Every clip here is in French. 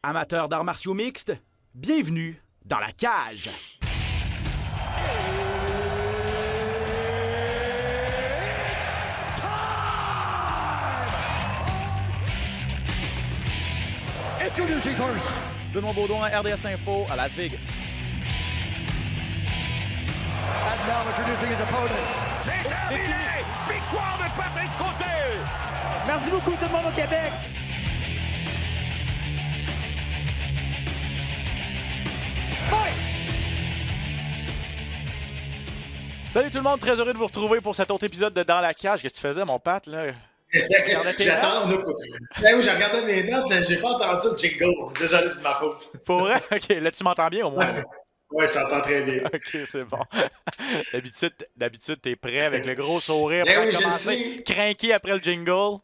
Amateurs d'arts martiaux mixtes, bienvenue dans la cage. Introducing first, Benoît Baudouin, RDS Info à Las Vegas. and now introducing his opponent. C'est terminé! Victoire de Patrick Côté! Merci beaucoup tout le monde au Québec. Salut tout le monde, très heureux de vous retrouver pour cet autre épisode de Dans la cage. Qu'est-ce que tu faisais, mon Pat, là? J'attends, oui, j'ai regardé mes notes, mais j'ai pas entendu le jingle. Désolé, c'est de ma faute. Pour vrai? Ok, là, tu m'entends bien au moins? Ouais, je t'entends très bien. Ok, c'est bon. D'habitude, t'es prêt avec le gros sourire Ben pour oui, je commencer, sais. craquer après le jingle.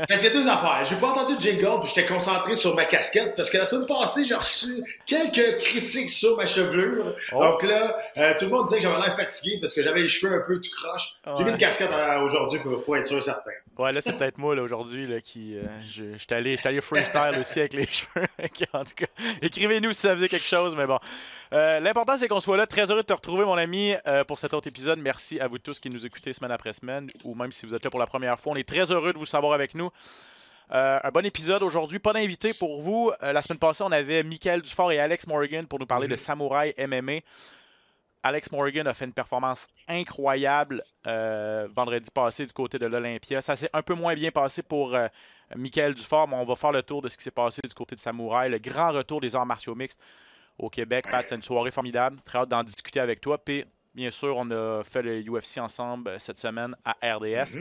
Mais c'est deux affaires. J'ai pas entendu le jingle, puis j'étais concentré sur ma casquette, parce que la semaine passée, j'ai reçu quelques critiques sur ma chevelure. Oh. Donc là, tout le monde disait que j'avais l'air fatigué parce que j'avais les cheveux un peu tout croche. J'ai mis une casquette aujourd'hui pour être sûr certain. Ouais, là, c'est peut-être moi, là, aujourd'hui, là, qui... j'étais allé freestyle aussi avec les cheveux. En tout cas, écrivez-nous si ça faisait quelque chose, mais bon. L'important, c'est qu'on soit là. Très heureux de te retrouver, mon ami, pour cet autre épisode. Merci à vous tous qui nous écoutez semaine après semaine, ou même si vous êtes là pour la première fois. On est très heureux de vous savoir avec nous. Un bon épisode aujourd'hui. Pas d'invité pour vous. La semaine passée, on avait Michael Dufort et Alex Morgan pour nous parler de Samouraï MMA. Alex Morgan a fait une performance incroyable vendredi passé du côté de l'Olympia. Ça s'est un peu moins bien passé pour Michael Dufort, mais on va faire le tour de ce qui s'est passé du côté de Samouraï. Le grand retour des arts martiaux mixtes au Québec. Pat, c'est une soirée formidable. Très hâte d'en discuter avec toi. Puis, bien sûr, on a fait le UFC ensemble cette semaine à RDS.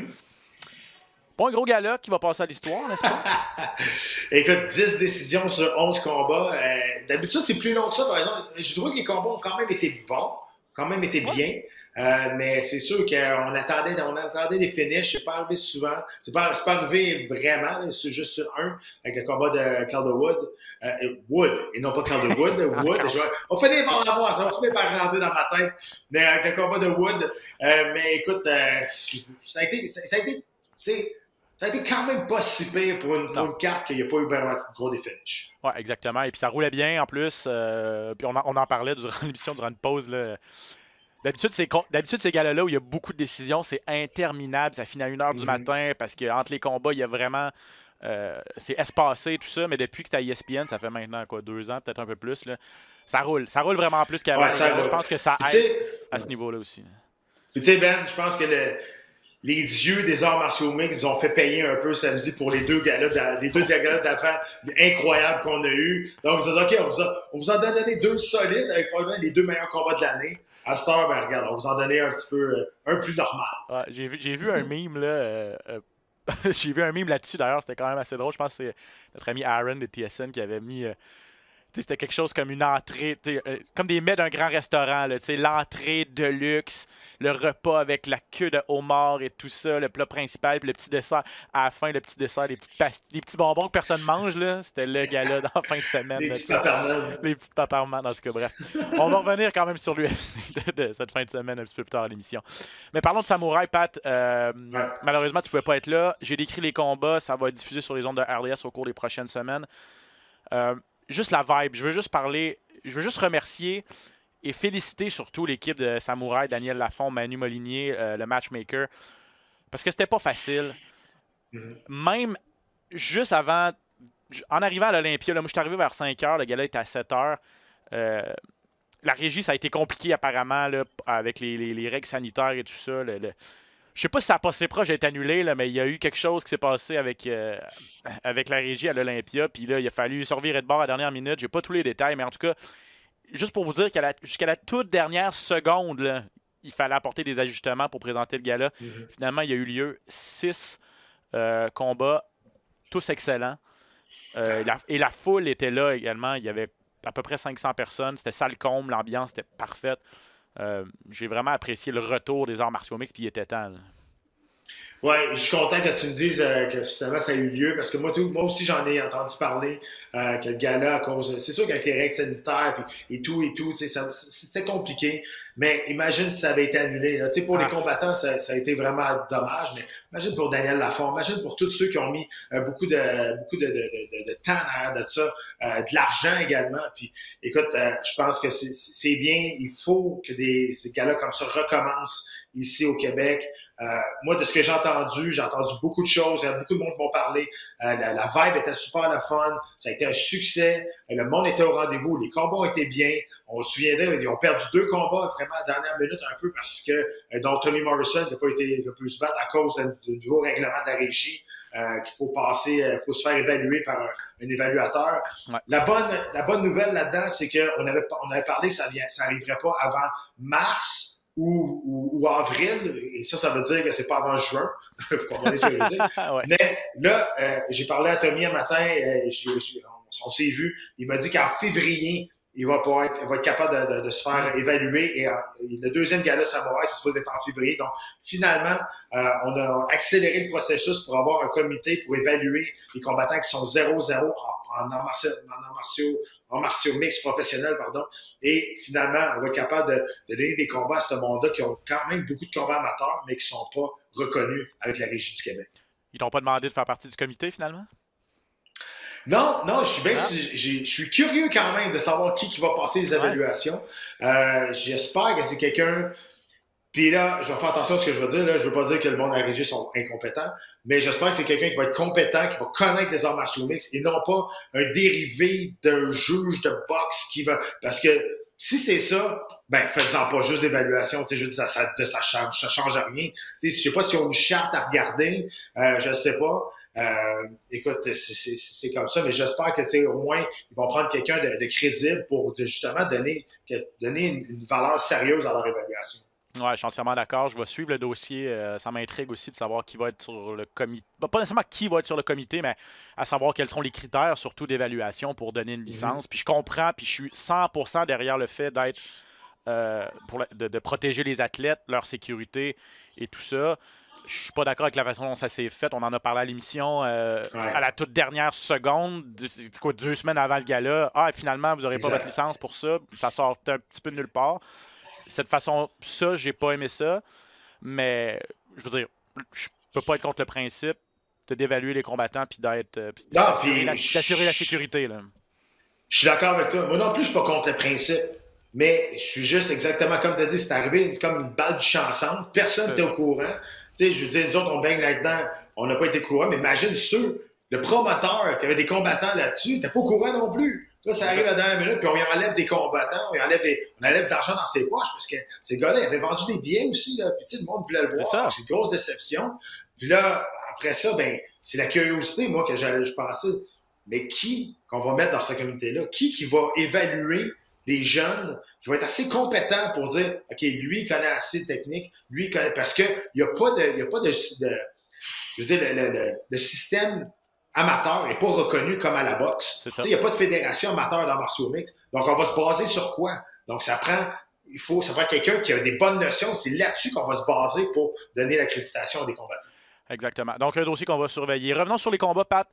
Pas un gros gala qui va passer à l'histoire, n'est-ce pas? Écoute, 10 décisions sur 11 combats. D'habitude, c'est plus long que ça, par exemple. Je trouve que les combats ont quand même été bons, quand même été bien. Mais c'est sûr qu'on attendait des finishes. C'est pas arrivé souvent. C'est pas arrivé vraiment. Là. C'est juste sur un, avec le combat de Calderwood. Wood, et non pas Calderwood. Wood. On finit par l'avoir, ça va finir par rentrer dans ma tête. Mais avec le combat de Wood. Mais écoute, ça a été, tu sais, ça a été quand même pas si pire pour une carte qu'il n'y a pas eu vraiment de gros des finishes. Oui, exactement. Et puis ça roulait bien en plus. Puis on en parlait durant l'émission, durant une pause. Là. D'habitude, ces galas-là où il y a beaucoup de décisions, c'est interminable. Ça finit à 1h du matin parce qu'entre les combats, il y a vraiment. C'est espacé, tout ça. Mais depuis que c'est à ESPN, ça fait maintenant quoi, 2 ans, peut-être un peu plus. Là, ça roule. Ça roule vraiment plus qu'avant. Ouais, Je pense que ça aide à ce niveau-là aussi. Puis tu sais, Ben, je pense que les dieux des arts martiaux mixtes, ils ont fait payer un peu samedi pour les deux galas d'avant incroyables qu'on a eus. Donc, ils ont dit, OK, on vous en a donné 2 solides avec probablement les 2 meilleurs combats de l'année. À cette heure, ben, regarde, on vous en donnait un petit peu, un plus normal. Ouais, j'ai vu un meme, là. J'ai vu un meme là-dessus, d'ailleurs. C'était quand même assez drôle. Je pense que c'est notre ami Aaron de TSN qui avait mis... c'était quelque chose comme une entrée, comme des mets d'un grand restaurant, l'entrée de luxe, le repas avec la queue de homard et tout ça, le plat principal, puis le petit dessert. À la fin, le petit dessert, les petits bonbons que personne ne mange, là, c'était le gala dans la fin de semaine. Les petits paparmans. Les petites paparmans, dans ce cas, bref. On va revenir quand même sur l'UFC de cette fin de semaine un petit peu plus tard à l'émission. Mais parlons de Samouraï, Pat. Malheureusement, tu ne pouvais pas être là. J'ai décrit les combats, ça va être diffusé sur les ondes de RDS au cours des prochaines semaines. Juste la vibe. Je veux juste remercier et féliciter surtout l'équipe de Samouraï, Daniel Lafont, Manu Molinier, le matchmaker, parce que c'était pas facile. Même juste avant, en arrivant à l'Olympia, là, moi je suis arrivé vers 5h, le gala était à 7h. La régie, ça a été compliqué apparemment là, avec les règles sanitaires et tout ça. Je sais pas si ça a passé proche d'être annulé, là, mais il y a eu quelque chose qui s'est passé avec la régie à l'Olympia. Puis là, il a fallu se revirer de bord à la dernière minute. J'ai pas tous les détails, mais en tout cas, juste pour vous dire jusqu'à la toute dernière seconde, là, il fallait apporter des ajustements pour présenter le gala. Finalement, il y a eu lieu 6 combats, tous excellents. Et la foule était là également. Il y avait à peu près 500 personnes. C'était salle comble, l'ambiance était parfaite. J'ai vraiment apprécié le retour des arts martiaux mixtes, puis il était temps. Là. Oui, je suis content que tu me dises que finalement ça a eu lieu parce que moi aussi j'en ai entendu parler que le gala à cause. C'est sûr qu'avec les règles sanitaires et tout, c'était compliqué. Mais imagine si ça avait été annulé. Là. Pour les combattants, ça a été vraiment dommage. Mais imagine pour Daniel Lafont, imagine pour tous ceux qui ont mis beaucoup de temps derrière de ça, de l'argent également. Puis écoute, je pense que c'est bien. Il faut que ces galas comme ça recommencent ici au Québec. Moi, de ce que j'ai entendu beaucoup de choses. Beaucoup de monde m'ont parlé. La vibe était super le fun. Ça a été un succès. Le monde était au rendez-vous. Les combats ont été bien. On se souviendrait, ils ont perdu 2 combats vraiment à la dernière minute un peu parce que dont Tommy Morrison n'a pas pu se battre à cause du nouveau règlement de la régie. Qu'il faut passer, faut se faire évaluer par un évaluateur. Ouais. La bonne nouvelle là-dedans, c'est qu'on avait parlé que ça arriverait pas avant mars. Ou avril, et ça veut dire que c'est pas avant juin. Vous comprenez ce que je veux dire? Ouais. Mais là, j'ai parlé à Tommy un matin, on s'est vu, il m'a dit qu'en février, il va être capable de se faire évaluer. Et le deuxième gala Samouraï, c'est supposé être en février. Donc, finalement, on a accéléré le processus pour avoir un comité pour évaluer les combattants qui sont 0-0 en martiaux mix professionnels, pardon. Et finalement, on va être capable de donner des combats à ce monde-là qui ont quand même beaucoup de combats amateurs, mais qui ne sont pas reconnus avec la Régie du Québec. Ils t'ont pas demandé de faire partie du comité, finalement? Non, je suis curieux quand même de savoir qui va passer les évaluations. J'espère que c'est quelqu'un. Puis là, je vais faire attention à ce que je vais dire. Là. Je ne veux pas dire que le monde à la régie sont incompétents, mais j'espère que c'est quelqu'un qui va être compétent, qui va connaître les arts martiaux mixtes et non pas un dérivé d'un juge de boxe qui va. Parce que si c'est ça, ben faites-en pas juste d'évaluation. Je veux dire, ça change rien. Je ne sais pas s'ils ont une charte à regarder, je ne sais pas. Écoute, c'est comme ça, mais j'espère que au moins ils vont prendre quelqu'un de crédible pour justement donner une valeur sérieuse à leur évaluation. Oui, je suis entièrement d'accord. Je vais suivre le dossier. Ça m'intrigue aussi de savoir qui va être sur le comité. Pas nécessairement qui va être sur le comité, mais à savoir quels seront les critères, surtout d'évaluation pour donner une licence. Puis je comprends, puis je suis 100% derrière le fait d'être de protéger les athlètes, leur sécurité et tout ça. Je suis pas d'accord avec la façon dont ça s'est fait. On en a parlé à l'émission à la toute dernière seconde, 2 semaines avant le gala. Ah, finalement, vous n'aurez pas votre licence pour ça. Ça sort un petit peu de nulle part. Cette façon, ça, j'ai pas aimé ça. Mais, je veux dire, je peux pas être contre le principe d'évaluer les combattants puis d'assurer la sécurité. Là. Je suis d'accord avec toi. Moi non plus, je suis pas contre le principe. Mais je suis juste exactement comme tu as dit, c'est arrivé comme une balle du chansante. Personne n'était au courant. Tu sais, je veux dire, nous autres, on baigne là-dedans, on n'a pas été courant, mais imagine le promoteur qui avait des combattants là-dessus, t'es pas au courant non plus. Là, ça arrive à la dernière minute, puis on y enlève des combattants, on enlève de l'argent dans ses poches, parce que ces gars-là, ils avaient vendu des billets aussi, là, puis tu sais, le monde voulait le voir, c'est une grosse déception. Puis là, après ça, ben, c'est la curiosité, moi, que je pensais, mais qui qu'on va mettre dans cette communauté-là? Qui va évaluer les jeunes, qui vont être assez compétents pour dire, OK, lui, il connaît assez de technique, lui, il connaît, parce qu'il n'y a pas de je veux dire, le système amateur n'est pas reconnu comme à la boxe. Il n'y a pas de fédération amateur dans martiaux mixtes. Donc, on va se baser sur quoi? Donc, ça prend quelqu'un qui a des bonnes notions. C'est là-dessus qu'on va se baser pour donner l'accréditation à des combattants. Exactement. Donc, un dossier qu'on va surveiller. Revenons sur les combats, Pat.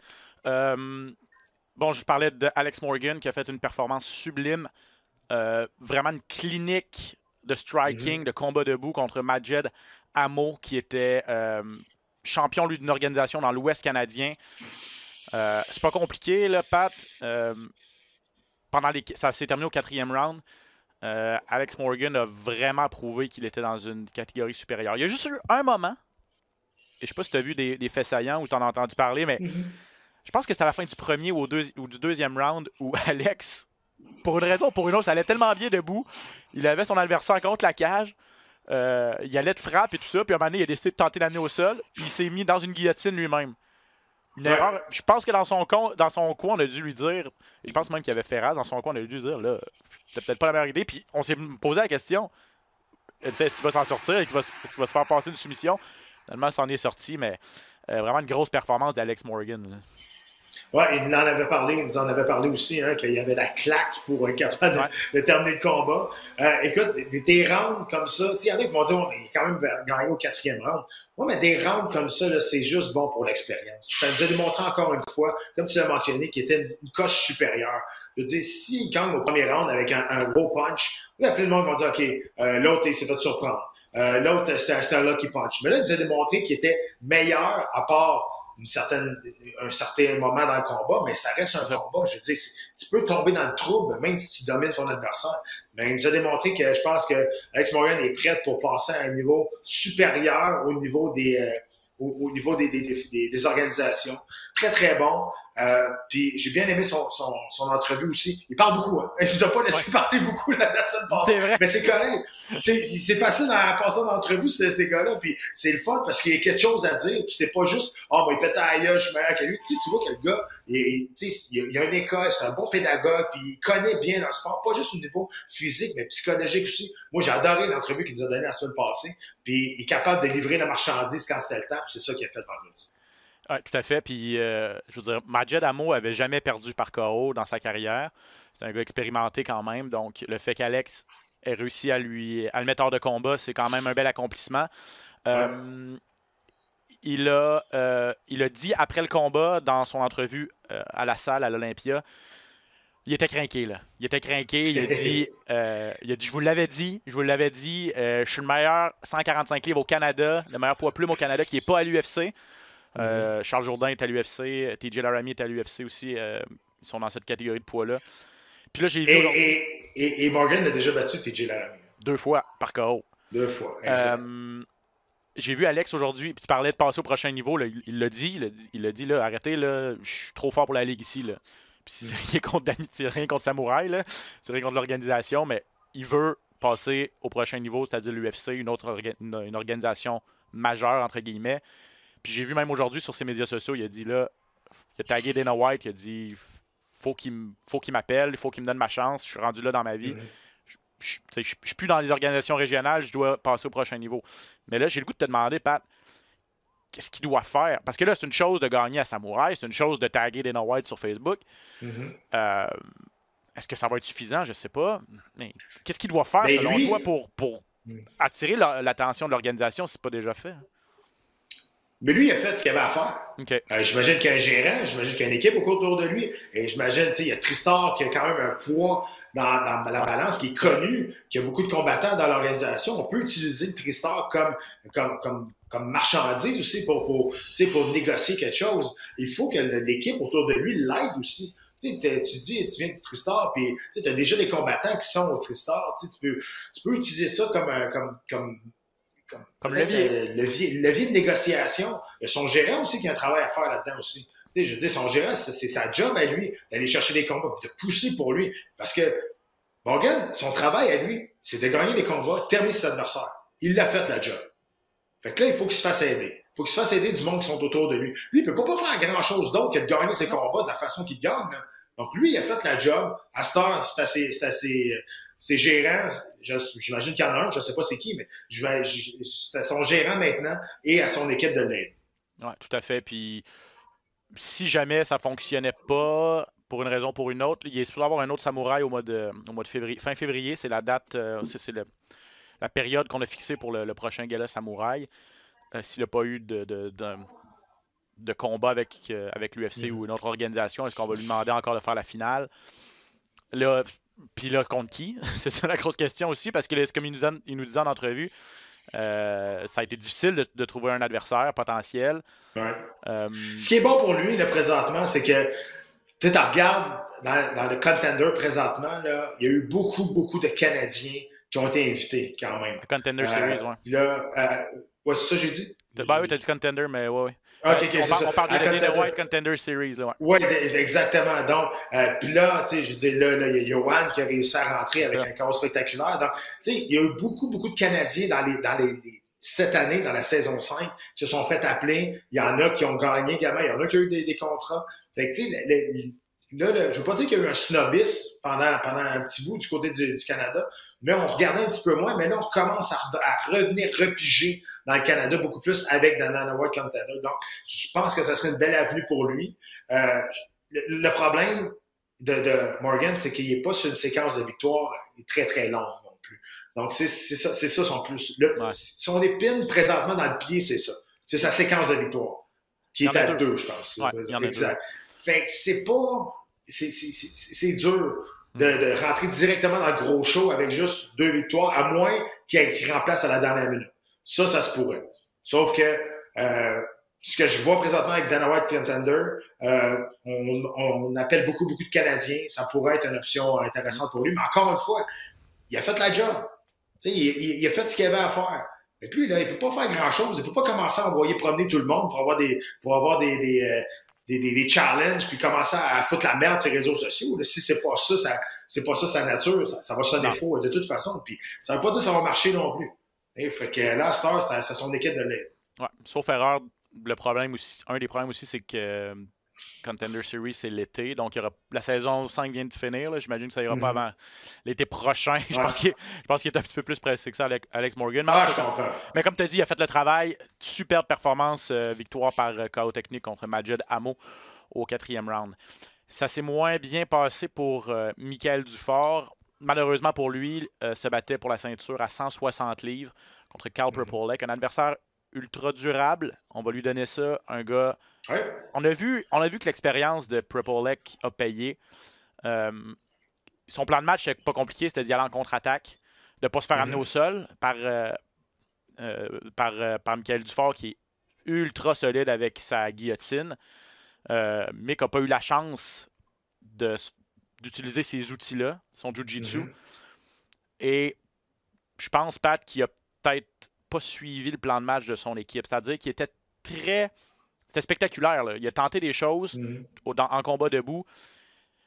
Bon, je parlais d'Alex Morgan qui a fait une performance sublime. Vraiment une clinique de striking, de combat debout contre Majed Amo, qui était champion, lui, d'une organisation dans l'Ouest canadien. C'est pas compliqué, là, Pat. Ça s'est terminé au 4e round. Alex Morgan a vraiment prouvé qu'il était dans une catégorie supérieure. Il y a juste eu un moment, et je sais pas si tu as vu des faits saillants ou tu en as entendu parler, mais je pense que c'était à la fin du premier ou du 2e round où Alex, pour une raison ou pour une autre, ça allait tellement bien debout. Il avait son adversaire contre la cage. Il allait de frappe et tout ça. Puis à un moment donné, il a décidé de tenter d'amener au sol. Puis il s'est mis dans une guillotine lui-même. Une erreur. Je pense que dans son coin, on a dû lui dire, et je pense même qu'il y avait Ferraz dans son coin, on a dû lui dire, là, c'était peut-être pas la meilleure idée. Puis on s'est posé la question, est-ce qu'il va s'en sortir? Est-ce qu'il va se faire passer une soumission? Finalement, il s'en est sorti, mais vraiment une grosse performance d'Alex Morgan. Là. Ouais, il nous en avait parlé aussi, hein, qu'il y avait la claque pour être capable de terminer le combat. Écoute, des rounds comme ça, il y en a qui vont dire, oh, mais il a quand même gagné au 4e round. Ouais, mais des rounds comme ça, là, c'est juste bon pour l'expérience. Ça nous a démontré encore une fois, comme tu l'as mentionné, qu'il était une coche supérieure. Je veux dire, s'il gagne au premier round avec un gros punch, là, tout le monde va dire, OK, l'autre, il s'est fait surprendre. L'autre, c'était un lucky punch. Mais là, il nous a démontré qu'il était meilleur à part un certain moment dans le combat, mais ça reste un combat. Je veux dire, tu peux tomber dans le trouble, même si tu domines ton adversaire. Mais il nous a démontré que je pense que Alex Morgan est prêt pour passer à un niveau supérieur au niveau des organisations. Très, très bon. Puis j'ai bien aimé son entrevue aussi. Il parle beaucoup. Hein. Il nous a pas laissé parler beaucoup la semaine passée. Mais c'est correct. C'est facile à passer dans l'entrevue, ces gars-là. Puis c'est le fun parce qu'il y a quelque chose à dire. Puis c'est pas juste « Ah, il pète à la gueule, je suis meilleur que lui. » Tu vois que le gars, il a une école, c'est un bon pédagogue, puis il connaît bien le sport. Pas juste au niveau physique, mais psychologique aussi. Moi, j'ai adoré l'entrevue qu'il nous a donnée la semaine passée. Puis il est capable de livrer la marchandise quand c'était le temps. Puis c'est ça qu'il a fait vendredi. Oui, tout à fait. Puis, je veux dire, Majed Amo avait jamais perdu par KO dans sa carrière. C'est un gars expérimenté quand même. Donc, le fait qu'Alex ait réussi à le mettre hors de combat, c'est quand même un bel accomplissement. Il a dit après le combat, dans son entrevue à la salle, à l'Olympia, il était craqué, là. Il était craqué. Il a dit, je vous l'avais dit, je suis le meilleur 145 livres au Canada, le meilleur poids plume au Canada qui n'est pas à l'UFC. Charles Jourdain est à l'UFC, TJ Laramie est à l'UFC aussi. Ils sont dans cette catégorie de poids-là. Puis là, j'ai vu. Et Morgan a déjà battu TJ Laramie. 2 fois par KO. 2 fois, j'ai vu Alex aujourd'hui, puis tu parlais de passer au prochain niveau. Là, il l'a dit, là, arrêtez, là, je suis trop fort pour la Ligue ici. Là. Puis c'est rien contre Samouraï, là, c'est rien contre l'organisation, mais il veut passer au prochain niveau, c'est-à-dire l'UFC, une organisation majeure, entre guillemets. Puis j'ai vu même aujourd'hui sur ses médias sociaux, il a dit là, il a tagué Dana White, il a dit faut qu'il m'appelle, il faut qu'il me donne ma chance, je suis rendu là dans ma vie. Je suis plus dans les organisations régionales, je dois passer au prochain niveau. Mais là, j'ai le goût de te demander, Pat, qu'est-ce qu'il doit faire? Parce que là, c'est une chose de gagner à Samouraï, c'est une chose de taguer Dana White sur Facebook. Est-ce que ça va être suffisant? Je ne sais pas. Mais qu'est-ce qu'il doit faire, selon toi, pour attirer l'attention de l'organisation si ce n'est pas déjà fait? Mais lui, il a fait ce qu'il avait à faire. Okay. J'imagine qu'il y a un gérant, j'imagine qu'il y a une équipe autour de lui. Et j'imagine, il y a Tristar qui a quand même un poids dans la balance, qui est connu, qui a beaucoup de combattants dans l'organisation. On peut utiliser Tristar comme marchandise aussi pour négocier quelque chose. Il faut que l'équipe autour de lui l'aide aussi. Tu viens du Tristar, puis tu as déjà des combattants qui sont au Tristar. Tu peux utiliser ça comme levier de négociation. Il y a son gérant aussi qui a un travail à faire là-dedans aussi. Je veux dire, son gérant, c'est sa job à lui d'aller chercher des combats et de pousser pour lui. Parce que Morgan, son travail à lui, c'est de gagner des combats, terminer ses adversaires. Il l'a fait, la job. Fait que là, il faut qu'il se fasse aider. Il faut qu'il se fasse aider du monde qui sont autour de lui. Lui, il ne peut pas faire grand-chose d'autre que de gagner ses combats de la façon qu'il gagne. Là. Donc, lui, il a fait la job. À cette heure, c'est gérant, j'imagine qu'il y en a un, je ne sais pas c'est qui, mais c'est à son gérant maintenant et à son équipe de l'aide. Oui, tout à fait. Puis, si jamais ça ne fonctionnait pas, pour une raison ou pour une autre, il est supposé avoir un autre Samouraï au mois de février. Fin février, c'est la date, c'est la période qu'on a fixée pour le prochain gala Samouraï. S'il n'a pas eu de combat avec l'UFC ou une autre organisation, est-ce qu'on va lui demander encore de faire la finale? Là, puis là, contre qui? C'est ça la grosse question aussi, parce que là, comme il nous disait en entrevue, ça a été difficile de trouver un adversaire potentiel. Ouais. Ce qui est bon pour lui, là, présentement, c'est que tu regardes dans le contender présentement, là, il y a eu beaucoup de Canadiens qui ont été invités quand même. Le Contender Series, oui. Là, c'est ça que j'ai dit? Ben oui, tu as dit Contender, mais oui. On parle de Dana White Contender Series. Oui, exactement. Donc, puis là, je veux dire, là, il y a Yohan qui a réussi à rentrer avec un chaos spectaculaire. Donc, il y a eu beaucoup de Canadiens cette année, dans la saison 5, qui se sont fait appeler. Il y en a qui ont gagné également. Il y en a qui ont eu des contrats. Fait que, tu sais, là, je veux pas dire qu'il y a eu un snobisme pendant un petit bout du côté du Canada, mais on regardait un petit peu moins. Mais là, on commence à revenir repiger dans le Canada, beaucoup plus avec Dana White Contender. Donc, je pense que ça serait une belle avenue pour lui. Le problème de Morgan, c'est qu'il n'est pas sur une séquence de victoire très, très longue non plus. Donc, c'est ça son plus. Son épine, présentement, dans le pied, c'est ça. C'est sa séquence de victoire, qui est à 2, je pense. Ouais, exact. Fait que c'est pas... C'est dur de rentrer directement dans le gros show avec juste 2 victoires, à moins qu'il remplace à la dernière minute. Ça se pourrait. Sauf que ce que je vois présentement avec Dana White Contender, on appelle beaucoup de Canadiens. Ça pourrait être une option intéressante pour lui. Mais encore une fois, il a fait la job. Il a fait ce qu'il avait à faire. Et puis, là, il ne peut pas faire grand-chose. Il ne peut pas commencer à envoyer promener tout le monde pour avoir des challenges puis commencer à foutre la merde sur les réseaux sociaux. Là, si c'est pas ça sa nature, ça va sonner faux de toute façon. Puis ça veut pas dire que ça va marcher non plus. Fait que là, Star, c'est son équipe de l'aide. Ouais, sauf erreur, le problème aussi, un des problèmes aussi, c'est que Contender Series, c'est l'été. Donc, la saison 5 vient de finir. J'imagine que ça ira pas avant l'été prochain. Je pense qu'il est un petit peu plus pressé que ça, Alex Morgan. Mais comme tu as dit, il a fait le travail. Superbe performance. Victoire par KO technique contre Majed Amo au 4e round. Ça s'est moins bien passé pour Michael Dufort. Malheureusement pour lui, se battait pour la ceinture à 160 livres contre Cal Prepolek, un adversaire ultra durable. On va lui donner ça. Un gars... Ouais. On a vu que l'expérience de Prepolek a payé. Son plan de match, c'est pas compliqué, c'était d'y aller en contre-attaque, de ne pas se faire amener au sol par Michael Dufort, qui est ultra solide avec sa guillotine, mais qui n'a pas eu la chance d'utiliser ces outils-là, son jiu-jitsu. Et je pense, Pat, qu'il a peut-être pas suivi le plan de match de son équipe. C'est-à-dire qu'il était C'était spectaculaire, là. Il a tenté des choses en combat debout,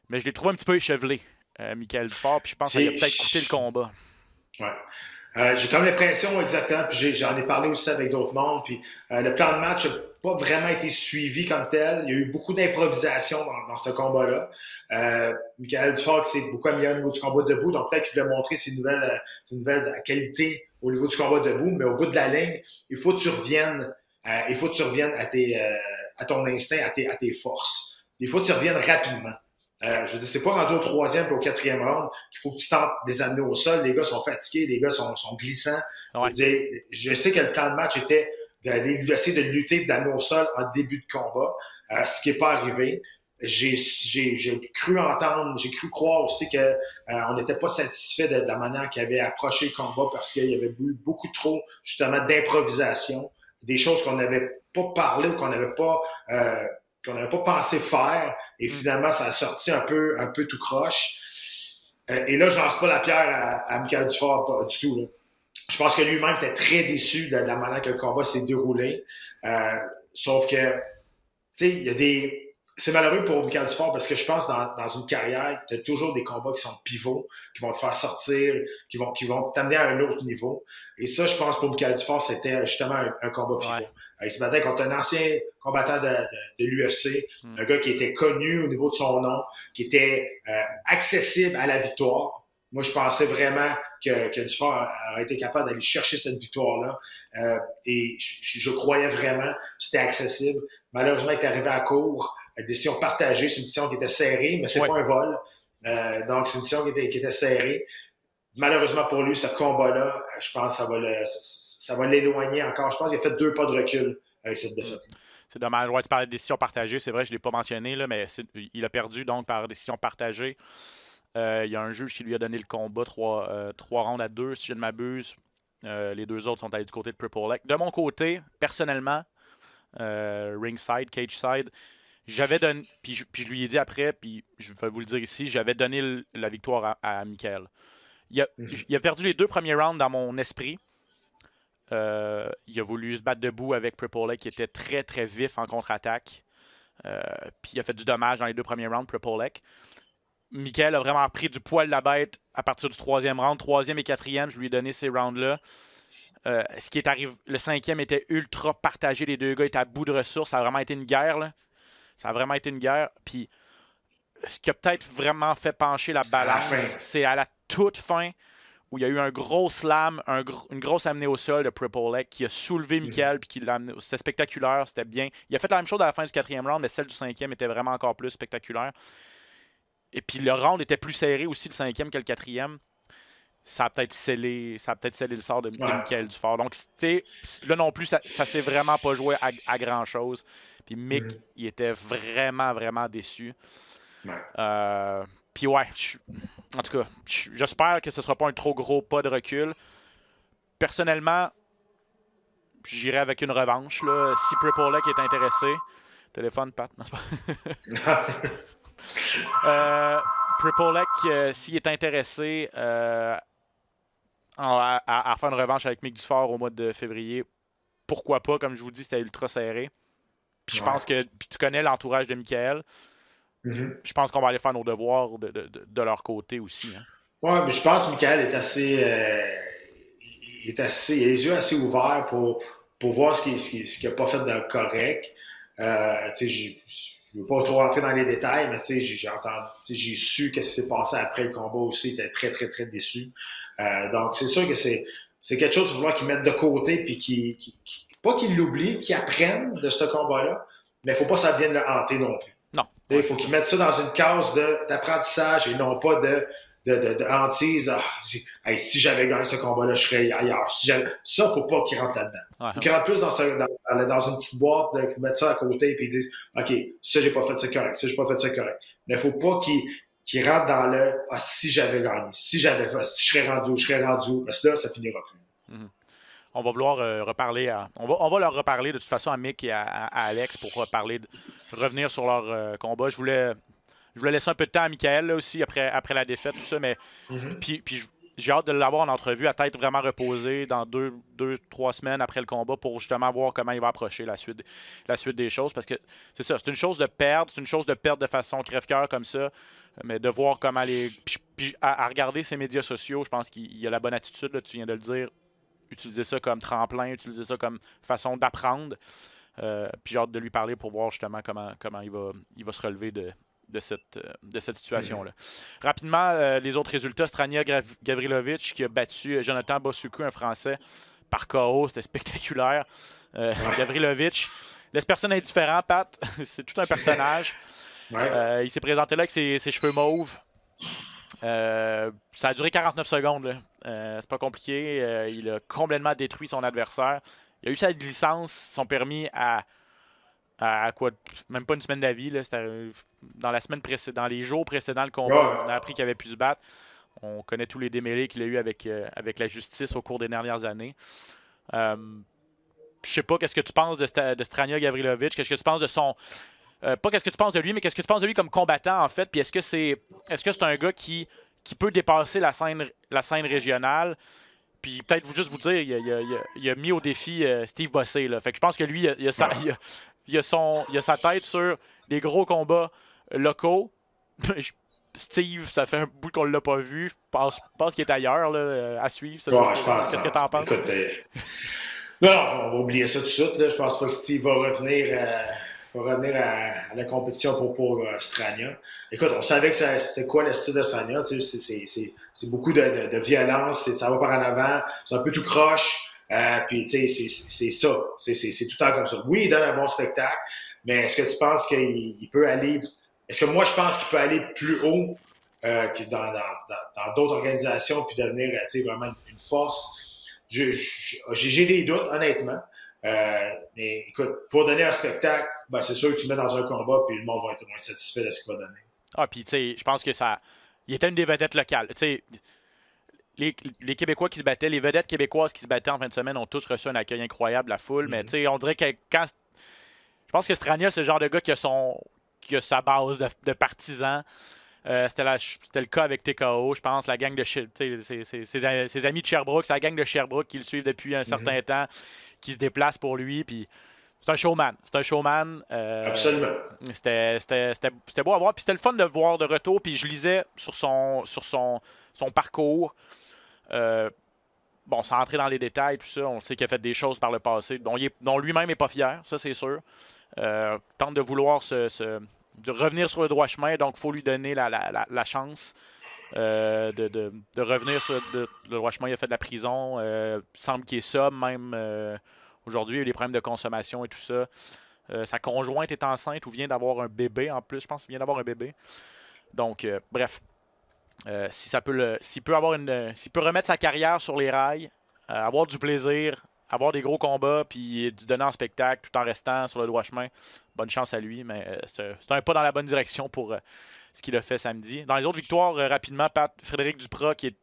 mais je l'ai trouvé un petit peu échevelé, Michael Dufort, puis je pense qu'il a peut-être coûté le combat. Ouais. J'ai comme l'impression, exactement, puis j'en ai parlé aussi avec d'autres mondes, puis le plan de match n'a pas vraiment été suivi comme tel. Il y a eu beaucoup d'improvisation dans ce combat-là. Michael Dufort s'est beaucoup amélioré au niveau du combat debout, donc peut-être qu'il voulait montrer ses nouvelles qualités au niveau du combat debout, mais au bout de la ligne, il faut que tu reviennes à ton instinct, à tes forces. Il faut que tu reviennes rapidement. Je veux dire, c'est pas rendu au 3e et au 4e round qu'il faut que tu tentes de les amener au sol. Les gars sont fatigués, les gars sont glissants. Ouais. Je sais que le plan de match était d'essayer de lutter et d'amener au sol en début de combat, ce qui n'est pas arrivé. J'ai cru croire aussi que on n'était pas satisfait de la manière qu'il avait approché le combat parce qu'il y avait eu beaucoup trop, justement, d'improvisation, des choses qu'on n'avait pas parlé ou qu'on n'avait pas pensé faire, et finalement, ça a sorti un peu tout croche. Et là, je lance pas la pierre à Michael Dufort, pas du tout, là. Je pense que lui-même était très déçu de la manière que le combat s'est déroulé. Sauf que, tu sais, il y a c'est malheureux pour Michael Dufort parce que je pense dans une carrière, tu as toujours des combats qui sont pivots, qui vont te faire sortir, qui vont t'amener à un autre niveau. Et ça, je pense pour Michael Dufort, c'était justement un combat pivot. Ouais. Il se battait contre un ancien combattant de l'UFC, un gars qui était connu au niveau de son nom, qui était accessible à la victoire. Moi, je pensais vraiment que Dufort aurait été capable d'aller chercher cette victoire-là. Et je croyais vraiment que c'était accessible. Malheureusement, il est arrivé à court. Décision partagée, c'est une décision qui était serrée, mais c'est pas un vol. Donc, c'est une décision qui était serrée. Malheureusement pour lui, ce combat-là, je pense que ça va l'éloigner encore. Je pense qu'il a fait 2 pas de recul avec cette défaite. C'est dommage. Ouais, tu parlais de décision partagée. C'est vrai, je ne l'ai pas mentionné, là, mais il a perdu donc par décision partagée. Il y a un juge qui lui a donné le combat 3 rounds à 2, si je ne m'abuse. Les 2 autres sont allés du côté de Prepolek. De mon côté, personnellement, ringside, cage side, j'avais donné, puis je lui ai dit après, puis je vais vous le dire ici, j'avais donné la victoire à Michael. Il a perdu les 2 premiers rounds dans mon esprit. Il a voulu se battre debout avec Prepolek qui était très très vif en contre-attaque. Puis il a fait du dommage dans les 2 premiers rounds, Prepolek. Michael a vraiment pris du poil de la bête à partir du 3e round. 3e et 4e, je lui ai donné ces rounds-là. Ce qui est arrivé, le 5e était ultra partagé. Les 2 gars étaient à bout de ressources. Ça a vraiment été une guerre, là. Ça a vraiment été une guerre. Puis, ce qui a peut-être vraiment fait pencher la balance, c'est à la toute fin où il y a eu un gros slam, une grosse amenée au sol de Prepolek qui a soulevé Michael puis qui l'a amené. C'était spectaculaire, c'était bien. Il a fait la même chose à la fin du 4e round, mais celle du 5e était vraiment encore plus spectaculaire. Et puis le round était plus serré aussi, le 5e que le 4e. Ça a peut-être scellé le sort de Michael Dufort. Donc, là non plus, ça s'est vraiment pas joué à grand-chose. Puis Mick, il était vraiment, vraiment déçu. Puis ouais, en tout cas, j'espère que ce ne sera pas un trop gros pas de recul. Personnellement, j'irai avec une revanche. Là. Si Prepolek est intéressé... Téléphone, Pat? Non, c'est pas... Prepolek, s'il est intéressé à faire une revanche avec Mick Dufort au mois de février, pourquoi pas? Comme je vous dis, c'était ultra serré. Puis je pense que tu connais l'entourage de Michael. Je pense qu'on va aller faire nos devoirs de leur côté aussi. Hein. Oui, mais je pense que Michael est assez. Il a les yeux assez ouverts pour voir ce qu'il n'a pas fait de correct. Je ne veux pas trop rentrer dans les détails, mais j'ai su que ce qui s'est passé après le combat aussi. Il était très, très, très déçu. Donc, c'est sûr que c'est quelque chose qu'il va falloir qu'il mette de côté puis pas qu'il l'oublie, qu'il apprenne de ce combat-là, mais il ne faut pas que ça vienne le hanter non plus. Non. Il faut qu'il mette ça dans une case d'apprentissage et non pas de hantise. Si j'avais gagné ce combat-là, je serais ailleurs. Ça, il ne faut pas qu'il rentre là-dedans. Il faut qu'il rentre plus dans une petite boîte, mettre ça à côté et dire OK, ça, j'ai pas fait ça correct, ça, j'ai pas fait ça correct. Mais il ne faut pas qu'il rentre dans le si j'avais gagné, si j'avais fait, si je serais rendu, parce que là, ça finira plus. On va vouloir reparler on va leur reparler de toute façon à Mick et à Alex pour revenir sur leur combat. Je voulais laisser un peu de temps à Michael là, aussi après la défaite, tout ça, mais puis j'ai hâte de l'avoir en entrevue à tête vraiment reposée dans 2-3 semaines après le combat pour justement voir comment il va approcher la suite des choses. Parce que c'est ça, c'est une chose de perdre, de façon crève-cœur comme ça, mais de voir comment puis à regarder ses médias sociaux, je pense qu'il y a la bonne attitude, là, tu viens de le dire. Utiliser ça comme tremplin, utiliser ça comme façon d'apprendre. Puis j'ai hâte de lui parler pour voir justement comment il va se relever de cette situation-là. Rapidement, les autres résultats, Strania Gavrilovic qui a battu Jonathan Bosuku, un Français, par KO. C'était spectaculaire. Gavrilovic, laisse personne indifférent, Pat. C'est tout un personnage. Il s'est présenté là avec ses cheveux mauves. Ça a duré 49 secondes. C'est pas compliqué. Il a complètement détruit son adversaire. Il a eu sa licence, son permis à quoi, même pas une semaine d'avis. C'était dans les jours précédents le combat. On a appris qu'il avait pu se battre. On connaît tous les démêlés qu'il a eu avec la justice au cours des dernières années. Je sais pas qu'est-ce que tu penses de Strania Gavrilovic. Qu'est-ce que tu penses de son... pas qu'est-ce que tu penses de lui, mais qu'est-ce que tu penses de lui comme combattant, en fait. Puis est-ce que c'est un gars qui peut dépasser la scène régionale? Puis peut-être juste vous dire, il a mis au défi Steve Bossé. Là. Fait que je pense que lui, il a sa tête sur des gros combats locaux. Steve, ça fait un bout qu'on ne l'a pas vu. Je pense qu'il est ailleurs là, à suivre. Qu'est-ce que tu en penses? Écoute, non, on va oublier ça tout de suite. Là. Je pense pas que Steve va revenir à la compétition pour Strania. Écoute, on savait que c'était quoi le style de Strania. C'est beaucoup de violence, ça va par en avant, c'est un peu tout croche. Puis, tu sais, c'est ça. C'est tout le temps comme ça. Oui, il donne un bon spectacle, mais est-ce que tu penses qu'il peut aller... Est-ce que moi, je pense qu'il peut aller plus haut que dans d'autres organisations puis devenir vraiment une force? J'ai des doutes, honnêtement. Mais écoute, pour donner un spectacle, ben, c'est sûr que tu mets dans un combat puis le monde va être moins satisfait de ce qu'il va donner. Ah, puis tu sais, je pense que il était une des vedettes locales. Tu sais, les Québécois qui se battaient, les vedettes québécoises qui se battaient en fin de semaine ont tous reçu un accueil incroyable, la foule. Mais tu sais, on dirait que quand... Je pense que Strania, c'est le genre de gars qui a sa base de partisans. C'était le cas avec TKO, je pense, la gang de ses amis de Sherbrooke, c'est la gang de Sherbrooke qui le suivent depuis un certain temps, qui se déplacent pour lui, puis c'est un showman. Absolument. C'était beau à voir, puis c'était le fun de le voir de retour, puis je lisais sur son parcours. Bon, sans entrer dans les détails, tout ça, on sait qu'il a fait des choses par le passé dont lui-même n'est pas fier, ça c'est sûr. Tente de vouloir de revenir sur le droit chemin, donc il faut lui donner la chance. de revenir sur le droit chemin. Il a fait de la prison. Il semble qu'il est sobre même aujourd'hui. Il a eu des problèmes de consommation et tout ça. Sa conjointe est enceinte ou vient d'avoir un bébé en plus. Je pense qu'il vient d'avoir un bébé. Donc, bref. S'il peut remettre sa carrière sur les rails, avoir du plaisir, avoir des gros combats, puis du donner en spectacle tout en restant sur le droit chemin, bonne chance à lui. Mais c'est un pas dans la bonne direction pour ce qu'il a fait samedi. Dans les autres victoires, rapidement, Frédéric Duprat, qui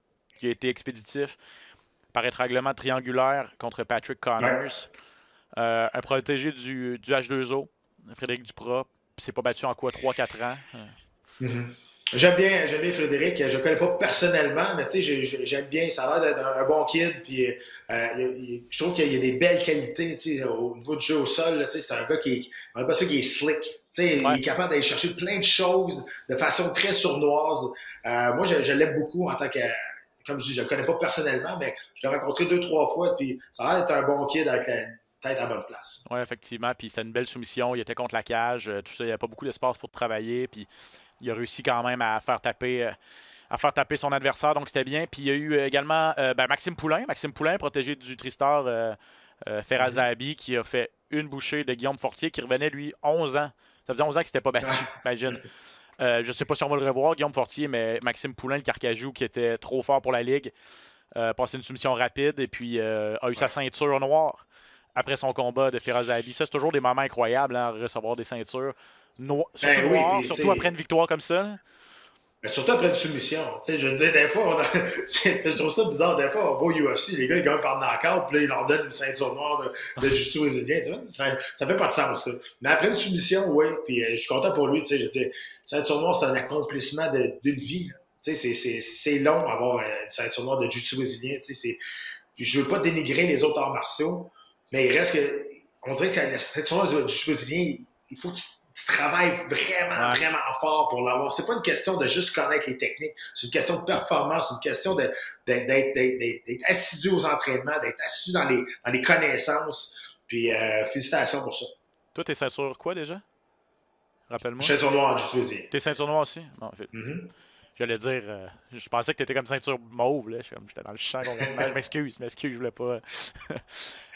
a été expéditif par étranglement triangulaire contre Patrick Connors. Un protégé du H2O, Frédéric Duprat, s'est pas battu en quoi, 3-4 ans. J'aime bien Frédéric. Je le connais pas personnellement, mais j'aime bien. Ça a l'air d'être un bon kid. Puis, je trouve qu'il y a des belles qualités au niveau du jeu au sol. C'est un gars on pas ça qui est slick. Il est capable d'aller chercher plein de choses de façon très sournoise. Moi, je l'aime beaucoup en tant que... Comme je dis, je le connais pas personnellement, mais je l'ai rencontré 2-3 fois. Puis ça a l'air d'être un bon kid avec la tête à bonne place. Oui, effectivement. Puis c'était une belle soumission. Il était contre la cage. Tout ça, il n'y avait pas beaucoup d'espace pour travailler. Puis il a réussi quand même à faire taper son adversaire. Donc c'était bien. Puis il y a eu également Maxime Poulain. Maxime Poulain, protégé du Tristar Ferraz Zahabi, qui a fait une bouchée de Guillaume Fortier, qui revenait, lui, 11 ans. Ça faisait 11 ans qu'il ne s'était pas battu, imagine. Je ne sais pas si on va le revoir, Guillaume Fortier, mais Maxime Poulain, le Carcajou, qui était trop fort pour la Ligue, passé une soumission rapide et puis a eu sa ceinture noire après son combat de Ferraz Zahabi. Ça, c'est toujours des moments incroyables, recevoir des ceintures noires, surtout après une victoire comme ça. Là. Mais surtout après une soumission. Je veux dire, des fois, je trouve ça bizarre. Des fois, on va au UFC, les gars, ils gagnent par knockout, puis là, ils leur donnent une ceinture noire de jiu-jitsu brésilien. Ça fait pas de sens, ça. Mais après une soumission, oui, puis je suis content pour lui. Je veux dire, ceinture noire, c'est un accomplissement d'une vie. C'est long d'avoir une ceinture noire de jiu-jitsu brésilien. Puis je veux pas dénigrer les autres arts martiaux, mais il reste que. On dirait que la ceinture noire de jiu-jitsu brésilien, il faut que tu travailles vraiment fort pour l'avoir. C'est pas une question de juste connaître les techniques. C'est une question de performance, c'est une question d'être assidu aux entraînements, d'être assidu dans les connaissances. Puis félicitations pour ça. Toi, t'es ceinture quoi déjà? Rappelle-moi. Ceinture noire en jiu-jitsu. T'es ceinture noire aussi? Non, en fait. J'allais dire, je pensais que t'étais comme ceinture mauve, là. J'étais dans le champ. Je m'excuse, je voulais pas.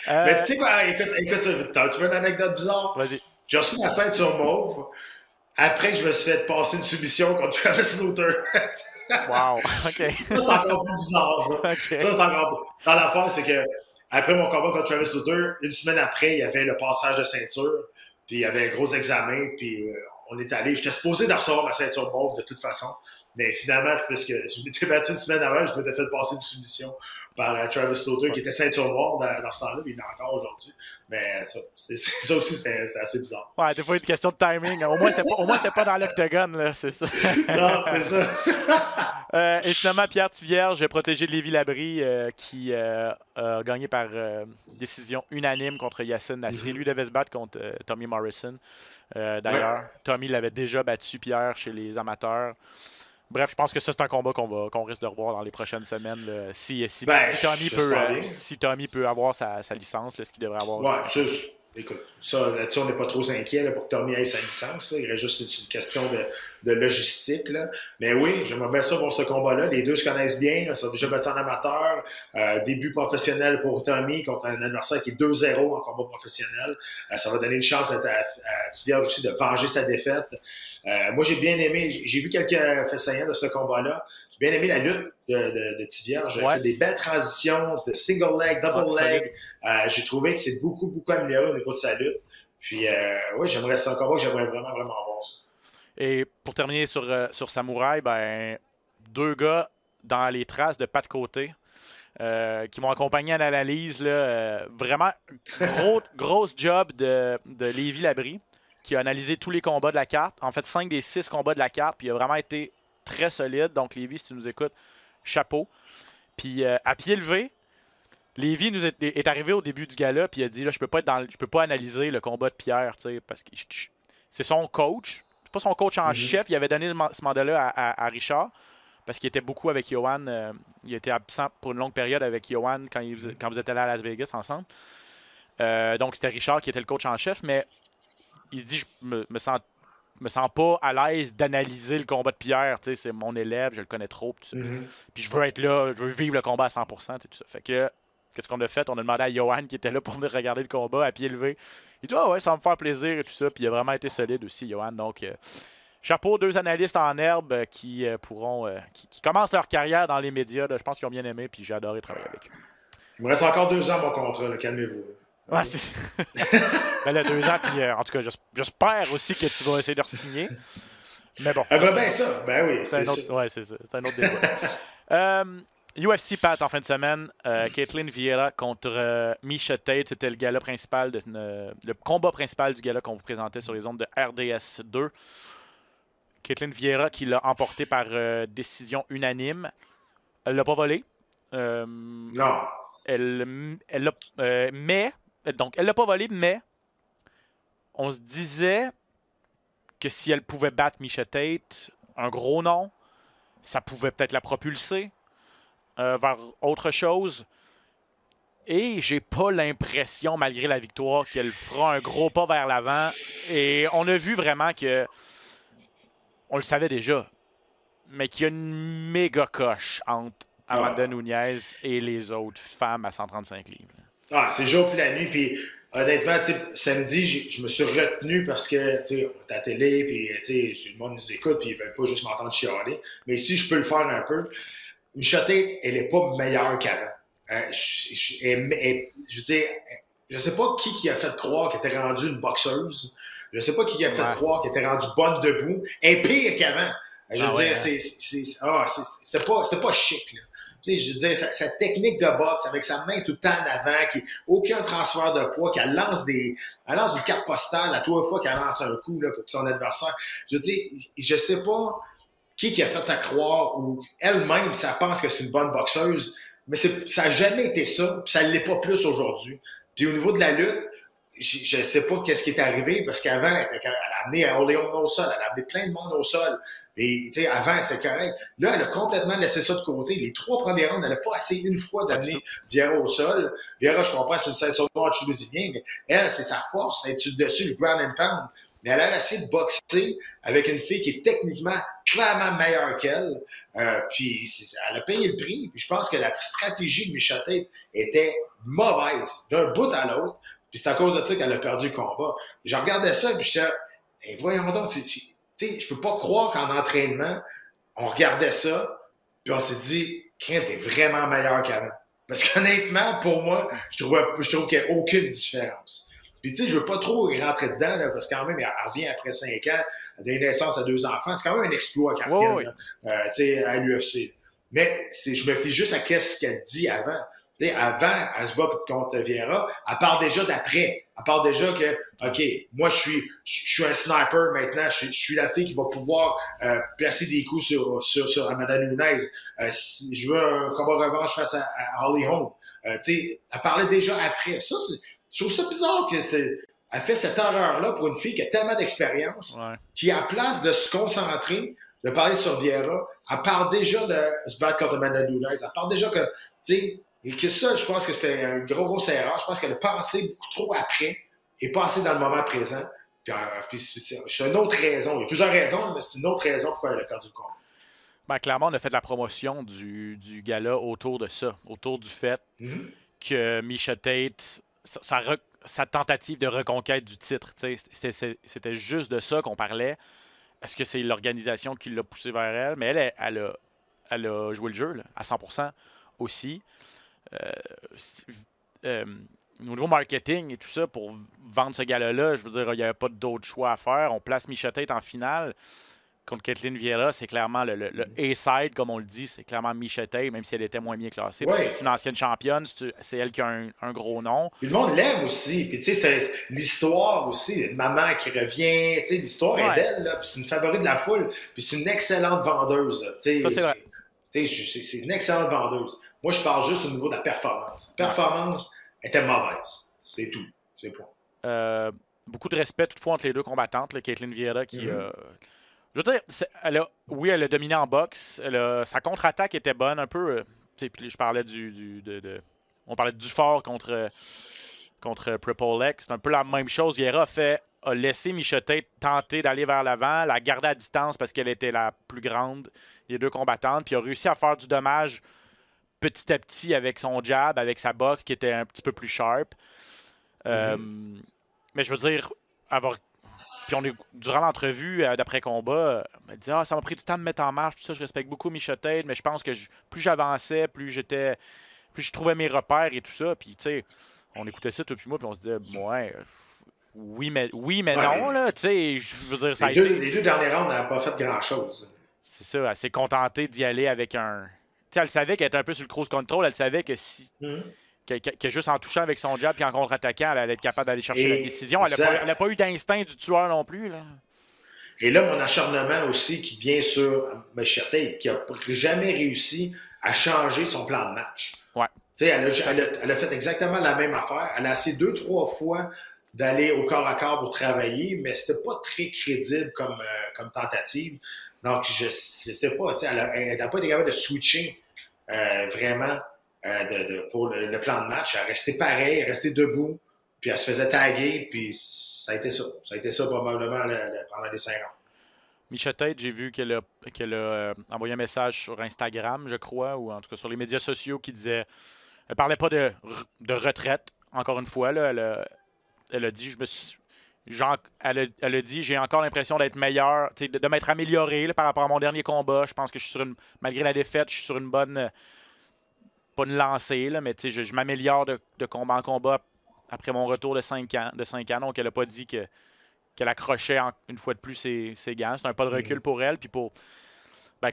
Mais tu sais quoi, écoute, tu veux une anecdote bizarre? Vas-y. J'ai reçu ma ceinture mauve après que je me suis fait passer une soumission contre Travis Slaughter. Wow, OK. Ça, c'est encore plus bizarre, ça. Okay. Ça, c'est encore... Dans l'affaire, c'est que après mon combat contre Travis Slaughter, une semaine après, il y avait le passage de ceinture, puis il y avait un gros examen, puis on est allé... J'étais supposé de recevoir ma ceinture mauve de toute façon, mais finalement, c'est parce que je m'étais battu une semaine avant, je m'étais fait passer une soumission par Travis Slaughter, qui était ceinture noire dans ce temps-là, mais il est encore aujourd'hui. Mais ça aussi, c'est assez bizarre. Ouais, des fois, une question de timing. Au moins, c'était pas dans l'octogone, là, c'est ça. Non, c'est ça. Et finalement, Pierre Tivierge, protégé de Lévis-Labrie, qui a gagné par décision unanime contre Yassine Nasri. Lui devait se battre contre Tommy Morrison. D'ailleurs, Tommy l'avait déjà battu, Pierre, chez les amateurs. Bref, je pense que ça, c'est un combat qu'on risque de revoir dans les prochaines semaines. Là. Si Tommy peut avoir sa licence, là, ce qu'il devrait avoir. Ouais, écoute, là-dessus, on n'est pas trop inquiet là, pour que Tommy ait sa licence. Là. Il reste juste une question de logistique. Là. Mais oui, j'aimerais bien ça pour ce combat-là. Les deux se connaissent bien. Ils sont déjà battus en amateur. Début professionnel pour Tommy contre un adversaire qui est 2-0 en combat professionnel. Ça va donner une chance à Tivierge aussi de venger sa défaite. Moi, j'ai bien aimé. J'ai vu quelques faits saillants de ce combat-là. J'ai bien aimé la lutte de Tivierge. J'ai fait des belles transitions de single leg, double leg. J'ai trouvé que c'est beaucoup amélioré au niveau de sa lutte. Puis, oui, c'est un combat que j'aimerais vraiment voir ça. Et pour terminer sur Samouraï, deux gars dans les traces de Pat Côté qui m'ont accompagné à l'analyse. Vraiment, grosse job de Lévis-Labrie qui a analysé tous les combats de la carte. En fait, 5 des 6 combats de la carte. Puis, il a vraiment été très solide. Donc, Lévis, si tu nous écoutes, chapeau. Puis, à pied levé, Lévis nous est arrivé au début du gala, puis il a dit là, je peux pas analyser le combat de Pierre, parce que c'est son coach. C'est pas son coach en chef. Il avait donné ce mandat-là à Richard, parce qu'il était beaucoup avec Johan. Il était absent pour une longue période avec Johan quand vous étiez allés à Las Vegas ensemble. Donc, c'était Richard qui était le coach en chef, mais il se dit je me sens me sens pas à l'aise d'analyser le combat de Pierre. Tu sais, c'est mon élève, je le connais trop. Tout ça. Puis je veux être là, je veux vivre le combat à 100%. Tout ça. Fait que qu'est-ce qu'on a fait? On a demandé à Johan qui était là pour venir regarder le combat à pied levé. Il dit ouais, ça va me faire plaisir et tout ça. Puis il a vraiment été solide aussi, Johan. Donc chapeau, 2 analystes en herbe qui pourront qui commencent leur carrière dans les médias. Là. Je pense qu'ils ont bien aimé, puis j'ai adoré travailler avec eux. Il me reste encore 2 ans, mon contrat, là, calmez-vous. Ouais, c'est ça. Ben là, 2 ans, puis en tout cas, j'espère aussi que tu vas essayer de re-signer. Mais bon. Ben ça, ben oui, c'est ça. Ouais, c'est ça. C'est un autre débat. UFC, Pat, en fin de semaine. Caitlin Vieira contre Miesha Tate. C'était le gala principal, le combat principal du gala qu'on vous présentait sur les ondes de RDS 2. Caitlin Vieira qui l'a emporté par décision unanime. Elle l'a pas volé. Non. Elle l'a pas volé, mais on se disait que si elle pouvait battre Miesha Tate, un gros nom, ça pouvait peut-être la propulser vers autre chose. Et j'ai pas l'impression, malgré la victoire, qu'elle fera un gros pas vers l'avant. Et on a vu vraiment que, on le savait déjà, mais qu'il y a une méga coche entre Amanda Nunes et les autres femmes à 135 livres. Ah, c'est jour puis la nuit. Puis honnêtement, samedi, je me suis retenu parce que on est à la télé, puis le monde nous écoute, puis ils veulent pas juste m'entendre chialer. Mais si je peux le faire un peu, Miesha Tate, elle n'est pas meilleure qu'avant. Je veux dire, je sais pas qui a fait croire qu'elle était rendue une boxeuse. Je sais pas qui a fait croire qu'elle était rendue bonne debout. Elle est pire qu'avant. Je veux dire, c'était pas chic, là. Je veux dire, sa technique de boxe avec sa main tout le temps en avant, aucun transfert de poids, qu'elle lance une carte postale à 3 fois qu'elle lance un coup là, pour son adversaire. Je veux dire, je sais pas qui a fait à croire ou elle-même, ça pense que c'est une bonne boxeuse, mais ça n'a jamais été ça, puis ça ne l'est pas plus aujourd'hui. Puis au niveau de la lutte, je ne sais pas qu'est-ce qui est arrivé, parce qu'avant, elle a amené Oleon au sol, elle a amené plein de monde au sol. Et, tu sais, avant, c'était correct. Là, elle a complètement laissé ça de côté. Les 3 premières rounds, elle n'a pas essayé une fois d'amener Vieira au sol. Vieira, je comprends, c'est une ceinture noire toulousaine, mais elle, c'est sa force, elle est dessus, le ground and pound. Mais elle a essayé de boxer avec une fille qui est techniquement clairement meilleure qu'elle. Puis, elle a payé le prix. Puis, je pense que la stratégie de Miesha Tate était mauvaise d'un bout à l'autre. Puis, c'est à cause de ça qu'elle a perdu le combat. Je regardais ça, puis je disais, hey, voyons donc, je peux pas croire qu'en entraînement, on regardait ça, puis on s'est dit, Crainte est vraiment meilleur qu'avant. Parce qu'honnêtement, pour moi, je trouve qu'il n'y a aucune différence. Puis tu sais, je veux pas trop rentrer dedans, là, parce que quand même, elle revient après 5 ans, elle a donné naissance à 2 enfants. C'est quand même un exploit qu'elle revienne, tu sais, à l'UFC. Mais je me fie juste à ce qu'elle dit avant. Tu sais, avant, elle se bat contre Vieira, elle parle déjà d'après. Elle parle déjà que, OK, moi, je suis un sniper maintenant. Je suis la fille qui va pouvoir placer des coups sur Amanda Nunes. Si je veux un combat revanche face à Holly Holm. Tu sais, elle parlait déjà après. Ça, je trouve ça bizarre qu'elle fait cette erreur-là pour une fille qui a tellement d'expérience, qui, à place de se concentrer, de parler sur Vieira, elle parle déjà de se battre contre Amanda Nunes. Elle parle déjà que, tu sais, et que ça, je pense que c'était une grosse erreur. Je pense qu'elle a pensé beaucoup trop après et pas assez dans le moment présent. Puis c'est une autre raison. Il y a plusieurs raisons, mais c'est une autre raison pourquoi elle a perdu le combat. Ben, clairement, on a fait de la promotion du gala autour de ça, autour du fait que Miesha Tate, sa tentative de reconquête du titre, c'était juste de ça qu'on parlait. Est-ce que c'est l'organisation qui l'a poussé vers elle? Mais elle a joué le jeu là, à 100% aussi. Au niveau marketing et tout ça, pour vendre ce gala-là, je veux dire, il n'y avait pas d'autre choix à faire. On place Miesha Tate en finale contre Caitlin Vieira. C'est clairement le A-side, comme on le dit. C'est clairement Miesha Tate, même si elle était moins bien classée. Parce que c'est une ancienne championne. C'est elle qui a un gros nom. Puis le monde l'aime aussi. Puis tu sais, c'est l'histoire aussi. Une maman qui revient. Tu sais, l'histoire est belle. Là, puis c'est une favorite de la foule. Puis c'est une excellente vendeuse. Ça, c'est vrai. C'est une excellente vendeuse. Moi, je parle juste au niveau de la performance. La performance était mauvaise. C'est tout. C'est le point. Beaucoup de respect, toutefois, entre les deux combattantes. Là, Caitlin Vieira qui... je veux dire, elle a dominé en boxe. Sa contre-attaque était bonne, un peu. Puis je parlais on parlait du fort contre Prepolek. C'est un peu la même chose. Vieira a fait a laissé Michotet tenter d'aller vers l'avant, la garder à distance parce qu'elle était la plus grande des deux combattantes, puis a réussi à faire du dommage petit à petit avec son jab, avec sa boxe qui était un petit peu plus sharp. Mais je veux dire, puis durant l'entrevue d'après-combat, elle m'a dit « Ah, ça m'a pris du temps de me mettre en marche, tout ça, je respecte beaucoup Michotet, mais je pense que plus j'avançais, plus je trouvais mes repères et tout ça. » Puis, tu sais, on écoutait ça, toi puis moi, puis on se disait « Ouais, oui, mais non, là, tu sais, je veux dire, ça a été... » Les deux derniers rounds, elle n'a pas fait grand-chose. C'est ça, elle s'est contentée d'y aller avec un... Tu sais, elle savait qu'elle était un peu sur le cruise control, elle savait que si... Que juste en touchant avec son jab et en contre-attaquant, elle allait être capable d'aller chercher la décision. Elle n'a pas eu d'instinct du tueur non plus, là. Et là, mon acharnement aussi qui vient sur Michotet, qui n'a jamais réussi à changer son plan de match. Ouais. Tu sais, elle a fait exactement la même affaire. Elle a essayé 2-3 fois d'aller au corps à corps pour travailler, mais c'était pas très crédible comme tentative. Donc, je sais pas, tu sais, elle n'a pas été capable de switcher vraiment pour le plan de match. Elle restait pareil, elle restait debout, puis elle se faisait taguer, puis ça a été ça. Ça a été ça probablement pendant les 5 ans. Michotet, j'ai vu qu'elle a envoyé un message sur Instagram, je crois, ou en tout cas sur les médias sociaux qui disait... Elle parlait pas de retraite, encore une fois. Là, elle a dit, elle a dit, j'ai encore l'impression d'être meilleur, de m'être amélioré là, par rapport à mon dernier combat. Je pense que je suis malgré la défaite, je suis sur une bonne... Pas une lancée, là, mais je m'améliore de combat en combat après mon retour de 5 ans. Donc, elle n'a pas dit qu'elle accrochait une fois de plus ses gants. C'est un pas de recul pour elle. Puis pour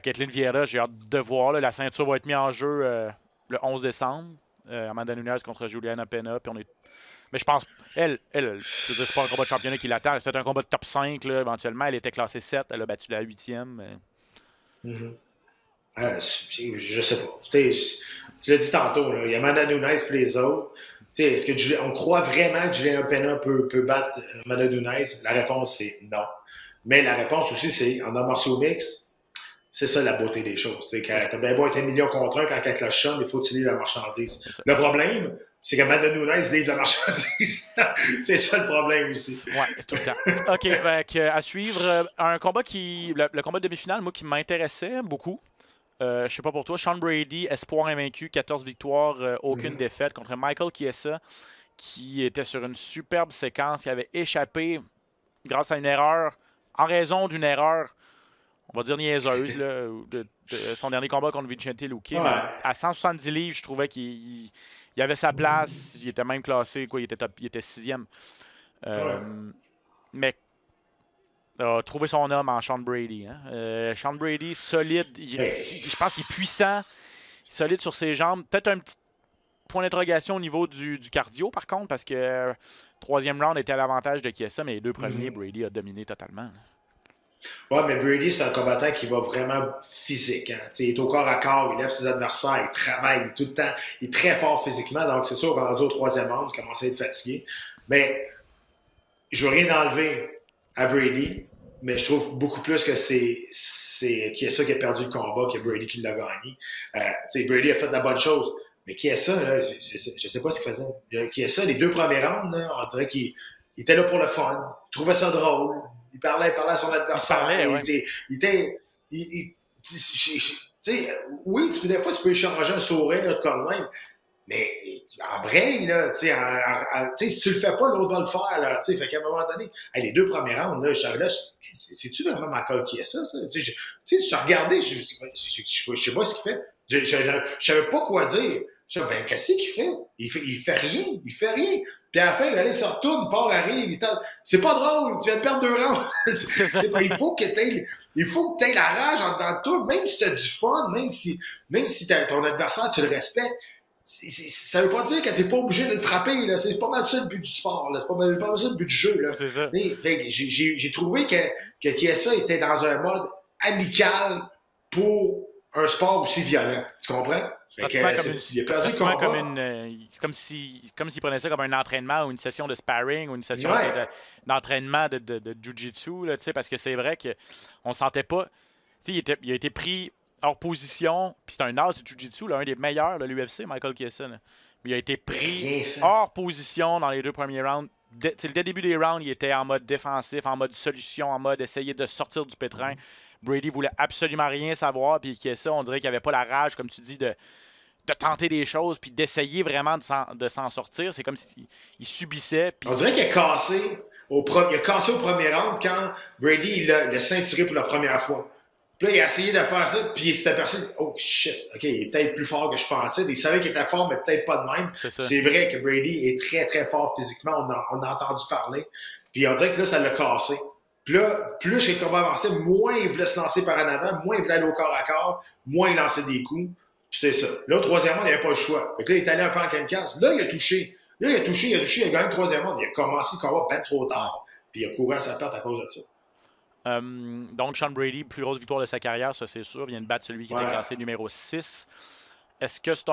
Ketlen Vieira, j'ai hâte de voir. Là, la ceinture va être mise en jeu le 11 décembre. Amanda Nunes contre Juliana Pena. Mais je pense, elle c'est pas un combat de championnat qui l'attend. C'est peut-être un combat de top 5 là, éventuellement. Elle était classée 7. Elle a battu la 8e. Je sais pas. Tu l'as dit tantôt, là, il y a Amanda Nunes et les autres. Est-ce que on croit vraiment que Juliana Pena peut battre Amanda Nunes? La réponse, c'est non. Mais la réponse aussi, c'est en arts martiaux mix, c'est ça la beauté des choses. Quand t'as bien beau être 1 million contre 1, quand elle te lâche il faut que tu livres la marchandise. Le problème, c'est qu'Amanda Nunes livre la marchandise. C'est ça le problème aussi. Oui, tout le temps. OK, à suivre, un combat le combat de demi-finale, moi, qui m'intéressait beaucoup. Je sais pas pour toi, Sean Brady, espoir invaincu, 14 victoires, aucune défaite contre Michael Chiesa, qui était sur une superbe séquence, qui avait échappé grâce à une erreur, en raison d'une erreur, on va dire niaiseuse, là, de son dernier combat contre Vicente Luque. À 170 livres, je trouvais qu'il avait sa place, il était même classé, il était 6e. Mais a trouvé son homme en Sean Brady. Hein? Sean Brady, solide. Je pense qu'il est puissant, solide sur ses jambes. Peut-être un petit point d'interrogation au niveau du cardio, par contre, parce que 3e round était à l'avantage de Chiesa, mais les 2 premiers, Brady a dominé totalement. Oui, mais Brady, c'est un combattant qui va vraiment physique. Hein? Il est au corps à corps, il lève ses adversaires, il travaille tout le temps. Il est très fort physiquement, donc c'est sûr, rendu au 3e round, il commence à être fatigué. Mais je veux rien enlever à Brady, mais je trouve beaucoup plus que c'est Chiesa qui a perdu le combat que Brady qui l'a gagné. Brady a fait la bonne chose, mais Chiesa, là, je sais pas ce qu'il faisait. Chiesa, les 2 premiers rounds, là, on dirait qu'il était là pour le fun, il trouvait ça drôle, il parlait à son adversaire. Oui, des fois, tu peux échanger un sourire comme même, mais en vrai, là, si tu le fais pas, l'autre va le faire. Là, fait qu'à un moment donné, les 2 premiers rounds, là, c'est-tu vraiment Michael Chiesa, ça? Je regardais, je sais pas ce qu'il fait. Je savais pas quoi dire. Je disais, qu'est-ce qu'il fait? Il fait rien. Puis à la fin, il se retourne, part, arrive. C'est pas drôle, tu viens de perdre 2 rounds. Il faut que tu aies la rage en dedans de toi, même si tu as du fun, même si ton adversaire, tu le respectes. Ça veut pas dire que t'es pas obligé de le frapper. Là. C'est pas mal ça le but du sport. Là. C'est pas mal ça le but du jeu. Là. C'est ça. J'ai trouvé que Chiesa était dans un mode amical pour un sport aussi violent. Tu comprends? Il a perdu le combat. C'est comme s'il prenait ça comme un entraînement ou une session de sparring ou une session d'entraînement de jiu-jitsu. Là, parce que c'est vrai qu'on ne sentait pas... Il a été pris hors position, puis c'est un as du jiu-jitsu, un des meilleurs de l'UFC, Michael Chiesa. Il a été pris hors position dans les 2 premiers rounds le début des rounds, il était en mode défensif, en mode solution, en mode essayer de sortir du pétrin. Brady voulait absolument rien savoir, puis que ça, on dirait qu'il n'y avait pas la rage, comme tu dis, de tenter des choses, puis d'essayer vraiment de s'en sortir. C'est comme s'il subissait. Puis... On dirait qu'il a cassé au premier round quand Brady il l'a ceinturé pour la première fois. Puis là, il a essayé de faire ça, puis il s'est aperçu, oh shit, OK, il est peut-être plus fort que je pensais. Il savait qu'il était fort, mais peut-être pas de même. C'est vrai que Brady est très, très fort physiquement. On a entendu parler. Puis on dirait que là, ça l'a cassé. Puis là, plus le combat avançait, moins il voulait se lancer par en avant, moins il voulait aller au corps à corps, moins il lançait des coups. Puis c'est ça. Là, au troisième round, il n'avait pas le choix. Fait que là, il est allé un peu en kamikaze. Là, il a touché. Il a gagné le troisième round. Il a commencé le combat bien trop tard. Puis il a couru à sa perte à cause de ça. Donc, Sean Brady, plus grosse victoire de sa carrière, ça c'est sûr, vient de battre celui qui était classé numéro 6. Est-ce que c'est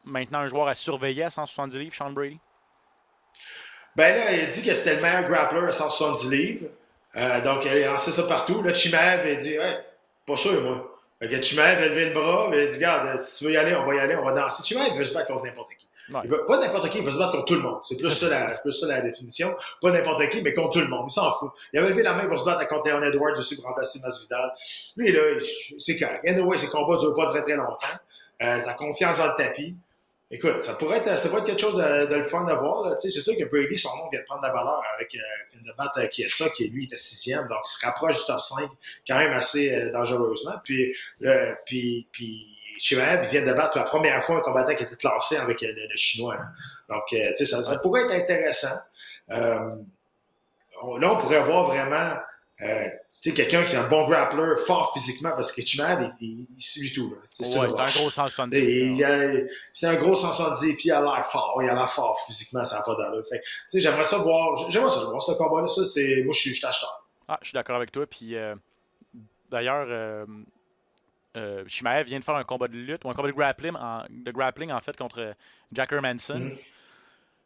maintenant un joueur à surveiller à 170 livres, Sean Brady? Ben là, il a dit que c'était le meilleur grappler à 170 livres. Donc, il a lancé ça partout. Là, Chimaev, il a dit, hey, pas sûr, moi. Fait que Chimaev a levé le bras, il a dit, regarde, si tu veux y aller, on va y aller, on va danser. Chimaev veut se battre contre n'importe qui. Ouais. Pas n'importe qui, il veut se battre contre tout le monde. C'est plus ça la définition. Pas n'importe qui, mais contre tout le monde. Il s'en fout. Il avait levé la main pour se battre contre Leon Edwards aussi pour remplacer Masvidal. Lui, là, c'est correct. Anyway, ses combats ne durent pas très très longtemps. Sa confiance dans le tapis. Écoute, ça pourrait être quelque chose de le fun de voir. C'est sûr que Brady, son nom vient de prendre de la valeur avec une batte qui est ça, qui lui était 6e, donc il se rapproche du top 5 quand même assez dangereusement. Puis Chimaev vient de battre pour la première fois un combattant qui était classé avec le Chinois. Là. Donc, ça pourrait être intéressant. Là, on pourrait voir vraiment quelqu'un qui est un bon grappler, fort physiquement, parce que Chimaev, il suit tout. C'est un gros 170. C'est un gros 170, puis il a l'air fort. Il a l'air fort physiquement, ça n'a pas d'allure. J'aimerais ça voir ce combat-là. Moi, je suis acheteur. Je suis d'accord avec toi. Puis, d'ailleurs... Chimaev vient de faire un combat de lutte ou un combat de grappling en fait contre Jack Hermanson.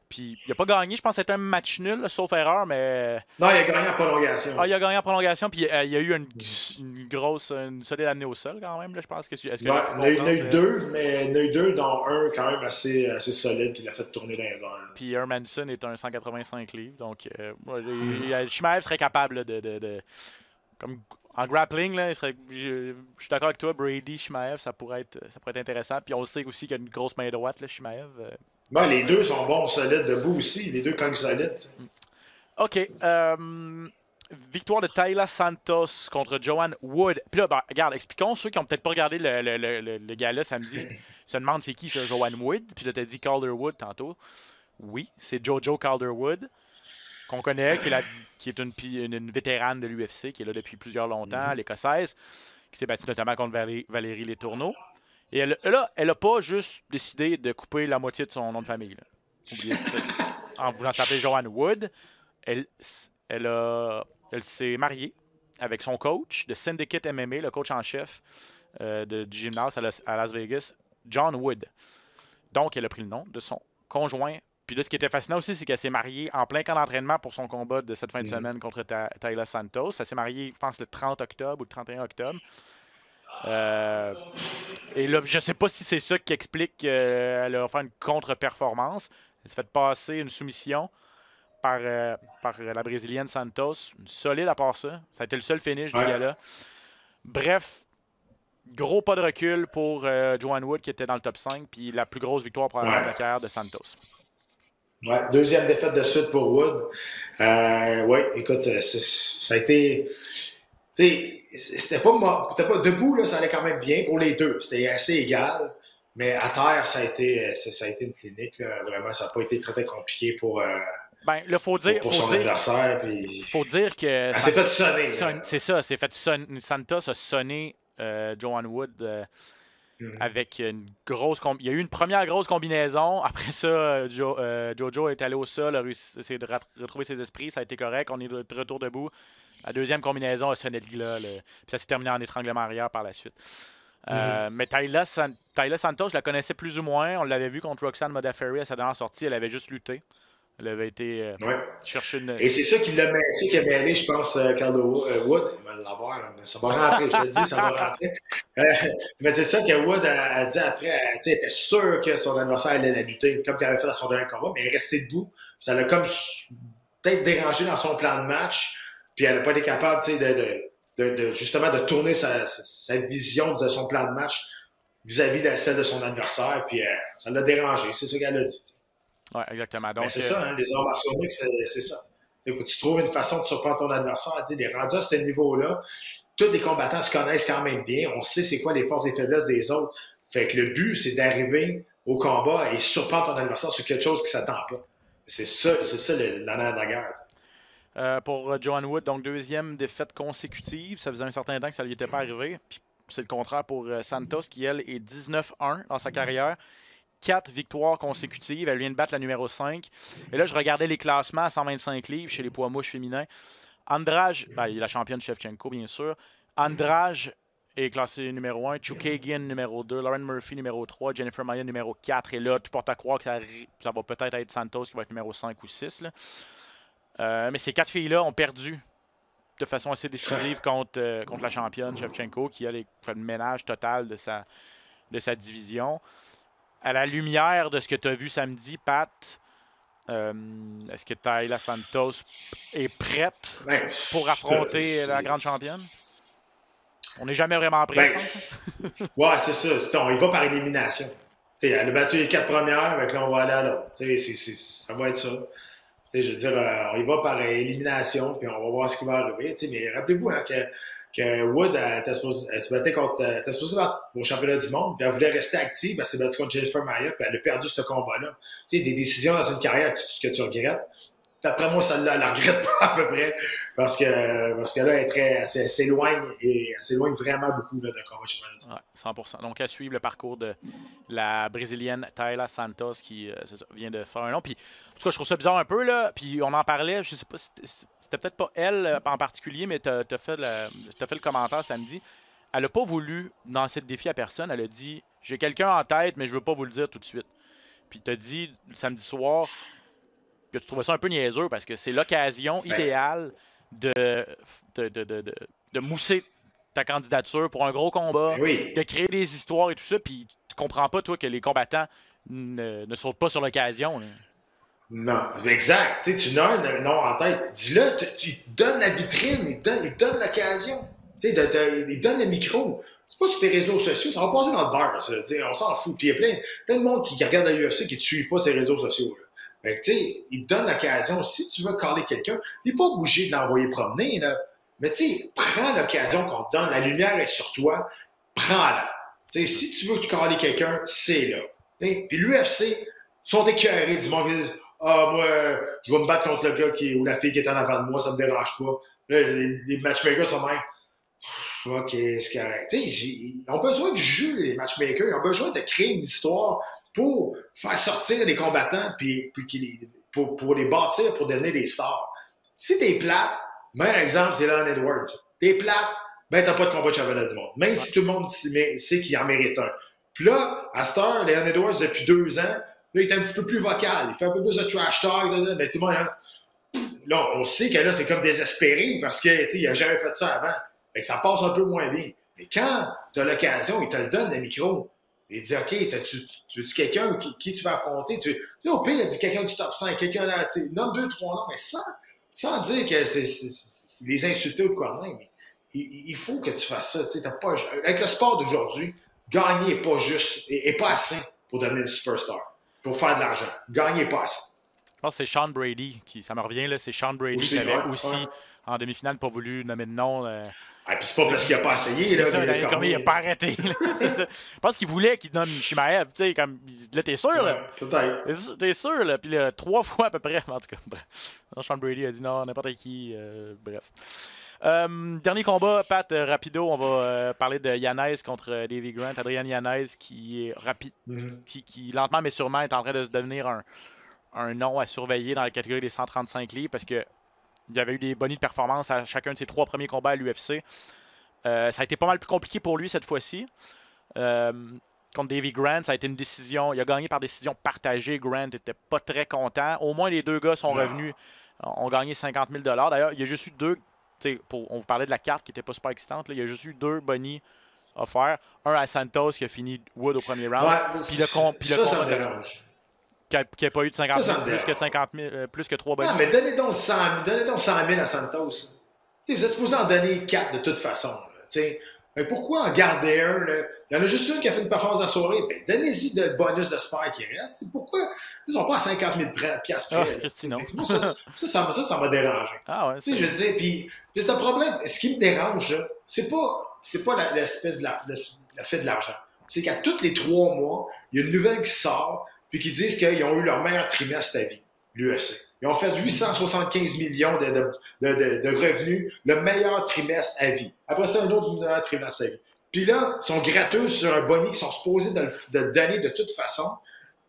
Puis il n'a pas gagné, je pense que c'était un match nul, sauf erreur, mais... Non, il a gagné en prolongation. Il a gagné en prolongation, puis il y a eu une solide amenée au sol quand même, là, je pense. Il y en a eu deux, dont un quand même assez solide, qui l'a fait tourner dans les airs. Puis Hermanson est un 185 livres, donc Chimaev serait capable comme en grappling, là, je suis d'accord avec toi, Brady, Chimaev, ça pourrait être intéressant. Puis on le sait aussi qu'il y a une grosse main droite, là, Chimaev. Les deux sont bons, solides, debout aussi. Les deux cognent solides. OK. Victoire de Taila Santos contre Joanne Wood. Puis là, regarde, expliquons, ceux qui n'ont peut-être pas regardé le gala samedi, se demandent c'est qui, ça, Joanne Wood. Puis là, tu as dit Calderwood tantôt. Oui, c'est Jojo Calderwood, qu'on connaît, qui est une vétérane de l'UFC, qui est là depuis plusieurs longtemps, l'Écossaise, qui s'est battue notamment contre Valérie Letourneau. Et elle n'a pas juste décidé de couper la moitié de son nom de famille. Là. Oubliez ça. En voulant s'appeler Joanne Wood, elle s'est mariée avec son coach de Syndicate MMA, le coach en chef du gymnase à Las Vegas, John Wood. Donc, elle a pris le nom de son conjoint. Puis là, ce qui était fascinant aussi, c'est qu'elle s'est mariée en plein camp d'entraînement pour son combat de cette fin de semaine contre Taila Santos. Elle s'est mariée, je pense, le 30 octobre ou le 31 octobre. Et là, je ne sais pas si c'est ça qui explique qu'elle a fait une contre-performance. Elle s'est fait passer une soumission par la Brésilienne Santos. Une solide à part ça. Ça a été le seul finish du gala. Bref, gros pas de recul pour Joanne Wood qui était dans le top 5. Puis la plus grosse victoire probablement de la carrière de Santos. Ouais, deuxième défaite de suite pour Wood. Écoute, ça a été... C'était pas debout, là, ça allait quand même bien pour les deux. C'était assez égal. Mais à terre, ça a été une clinique. Là. Vraiment, ça n'a pas été très, très compliqué pour son adversaire. Il faut dire que... Elle s'est fait sonner. C'est ça, c'est fait sonner. Santos a sonné Joanne Wood avec une grosse... Il y a eu une première grosse combinaison. Après ça, Jojo est allé au sol, a essayé de retrouver ses esprits. Ça a été correct. On est de retour debout. La deuxième combinaison a sonné le glas. Puis ça s'est terminé en étranglement arrière par la suite. Mais Taila Santos, je la connaissais plus ou moins. On l'avait vu contre Roxanne Modafferi à sa dernière sortie. Elle avait juste lutté. Elle avait été chercher une... Et c'est ça qui a mêlé, je pense, Wood. Il va l'avoir. Ça va rentrer, je te le dis, ça va rentrer. Mais c'est ça que Wood a dit après. Elle était sûre que son adversaire allait la lutter, comme qu'elle avait fait dans son dernier combat, mais elle est restée debout. ça l'a comme peut-être dérangé dans son plan de match, puis elle n'a pas été capable justement de tourner sa vision de son plan de match vis-à-vis de celle de son adversaire, puis ça l'a dérangé, c'est ce qu'elle a dit. Oui, exactement. Donc, c'est ça, hein, les arts martiaux mixtes, c'est ça. Il faut que tu trouves une façon de surprendre ton adversaire. Les rendus à ce niveau-là, tous les combattants se connaissent quand même bien. On sait c'est quoi les forces et faiblesses des autres. Fait que le but, c'est d'arriver au combat et surprendre ton adversaire sur quelque chose qui ne s'attend pas. C'est ça la nerf de la guerre. Pour Joanne Wood, donc deuxième défaite consécutive. Ça faisait un certain temps que ça ne lui était pas arrivé. Puis c'est le contraire pour Santos, qui, elle, est 19-1 dans sa carrière. 4 victoires consécutives. Elle vient de battre la numéro 5. Et là, je regardais les classements à 125 livres chez les poids mouches féminins. Andrade, il y a la championne Shevchenko, bien sûr. Andrade est classé numéro 1. Chookagian, numéro 2. Lauren Murphy, numéro 3. Jennifer Maia, numéro 4. Et là, tu portes à croire que ça va peut-être être Santos qui va être numéro 5 ou 6. Là. Mais ces 4 filles-là ont perdu de façon assez décisive contre la championne Shevchenko, qui elle, fait le ménage total de sa division. À la lumière de ce que tu as vu samedi, Pat, est-ce que Taila Santos est prête pour affronter la grande championne? On n'est jamais vraiment prêt, je pense. Ouais, c'est ça. On y va par élimination. Elle a battu les 4 premières, mais là, on va aller à l'autre. Ça va être ça. Je veux dire, on y va par élimination, puis on va voir ce qui va arriver. Mais rappelez-vous hein, que Wood elle se battait elle était supposée battre au championnat du monde, puis elle voulait rester active, elle s'est battue contre Jennifer Maia, puis elle a perdu ce combat-là. Des décisions dans une carrière, tout ce que tu regrettes. D'après moi, celle-là, elle ne la regrette pas à peu près, parce que là, elle s'éloigne vraiment beaucoup là, de combat championnat du monde. 100%. Donc, à suivre le parcours de la Brésilienne Taila Santos qui vient de faire un long. Puis, en tout cas, je trouve ça bizarre un peu, là. Puis, on en parlait, je sais pas si c'était peut-être pas elle en particulier, mais tu as fait le commentaire samedi. Elle n'a pas voulu lancer le défi à personne. Elle a dit « J'ai quelqu'un en tête, mais je ne veux pas vous le dire tout de suite. » Puis tu as dit le samedi soir que tu trouvais ça un peu niaiseux parce que c'est l'occasion idéale de mousser ta candidature pour un gros combat, de créer des histoires et tout ça. Puis tu comprends pas, toi, que les combattants ne sautent pas sur l'occasion. Non, exact. Tu as un nom en tête. Dis-le, tu donnes la vitrine, il donne l'occasion. Il donne le micro. C'est pas sur tes réseaux sociaux, ça va passer dans le bar. Ça, on s'en fout. Puis il y a plein de monde qui regarde la UFC qui ne suivent pas ces réseaux sociaux. Là. Fait que, il te donne l'occasion. Si tu veux caler quelqu'un, tu n'es pas obligé de l'envoyer promener. Là. Mais prends l'occasion qu'on te donne. La lumière est sur toi. Prends-la. Si tu veux caler quelqu'un, c'est là. Puis l'UFC sont écœurés du monde qui disent moi, je vais me battre contre le gars ou la fille qui est en avant de moi, ça me dérange pas. Là, les matchmakers sont même OK, c'est correct. Ils ont besoin de jeu, les matchmakers. Ils ont besoin de créer une histoire pour faire sortir les combattants puis pour les bâtir, pour devenir des stars. Si t'es plate, meilleur exemple, c'est Leon Edwards. T'es plate, ben t'as pas de combat de championnat du monde. Même si tout le monde sait qu'il en mérite un. Puis là, à cette heure, Leon Edwards, depuis 2 ans, là, il est un petit peu plus vocal. Il fait un peu plus de trash talk. Mais tout le monde, là, on sait que là, c'est comme désespéré parce qu'il n'a jamais fait ça avant. Fait que ça passe un peu moins bien. Mais quand tu as l'occasion, il te le donne, le micro. Il dit OK, tu veux-tu quelqu'un qui tu vas affronter? Là, au pire, il a dit quelqu'un du top 5, quelqu'un là, nomme 2, 3 noms, mais sans dire que c'est les insulter ou quoi de même. Il faut que tu fasses ça. Avec le sport d'aujourd'hui, gagner n'est pas juste et pas assez pour devenir une superstar. Pour faire de l'argent. Gagner pas assez. Je pense que c'est Sean Brady ça me revient, là, c'est Sean Brady qui avait en demi-finale pas voulu nommer de nom. Puis c'est pas parce qu'il n'a pas essayé. Là, comme il n'a pas arrêté. Ça. Je pense qu'il voulait qu'il nomme Chimaev. Comme, là, t'es sûr? Là? Peut-être. T'es sûr? Là? Puis là, 3 fois à peu près. En tout cas, bref. Sean Brady a dit non, n'importe qui. Bref. Dernier combat, Pat, rapido, on va parler de Yanez contre Davy Grant. Adrian Yanez qui est rapide, qui lentement mais sûrement est en train de se devenir un nom à surveiller dans la catégorie des 135 livres parce que il y avait eu des bonnies de performance à chacun de ses 3 premiers combats à l'UFC. Ça a été pas mal plus compliqué pour lui cette fois-ci. Contre Davy Grant, ça a été une décision. Il a gagné par décision partagée. Grant n'était pas très content. Au moins, les 2 gars sont revenus, ont gagné 50 000 $. D'ailleurs, il y a juste eu 2. On vous parlait de la carte qui n'était pas super excitante. Là. Il y a juste eu 2 bonnies offerts. Un à Santos qui a fini Wood au premier round. Ouais, ça me dérange. qui n'a pas eu de 50 000, Ça me plus que 50 000, plus que 3 bonus. Ah, mais donnez donc 100 000 à Santos. T'sais, vous êtes supposé en donner 4 de toute façon. Mais pourquoi en garder un? Là? Il y en a juste un qui a fait une performance à la soirée. Ben, donnez-y le bonus de spare qui reste. T'sais, pourquoi ils sont pas à 50 000 piastres près? Ah, Christino. Moi, ça m'a dérangé. Ah ouais, Je veux dire, puis c'est un problème. Ce qui me dérange, là, c'est pas l'espèce de le fait de l'argent. C'est qu'à tous les 3 mois, il y a une nouvelle qui sort, puis qui disent qu'ils ont eu leur meilleur trimestre à vie, l'UFC. Ils ont fait 875 millions de revenus, le meilleur trimestre à vie. Après ça, un autre meilleur trimestre à vie. Puis là, ils sont gratteux sur un boni qu'ils sont supposés de le donner de toute façon,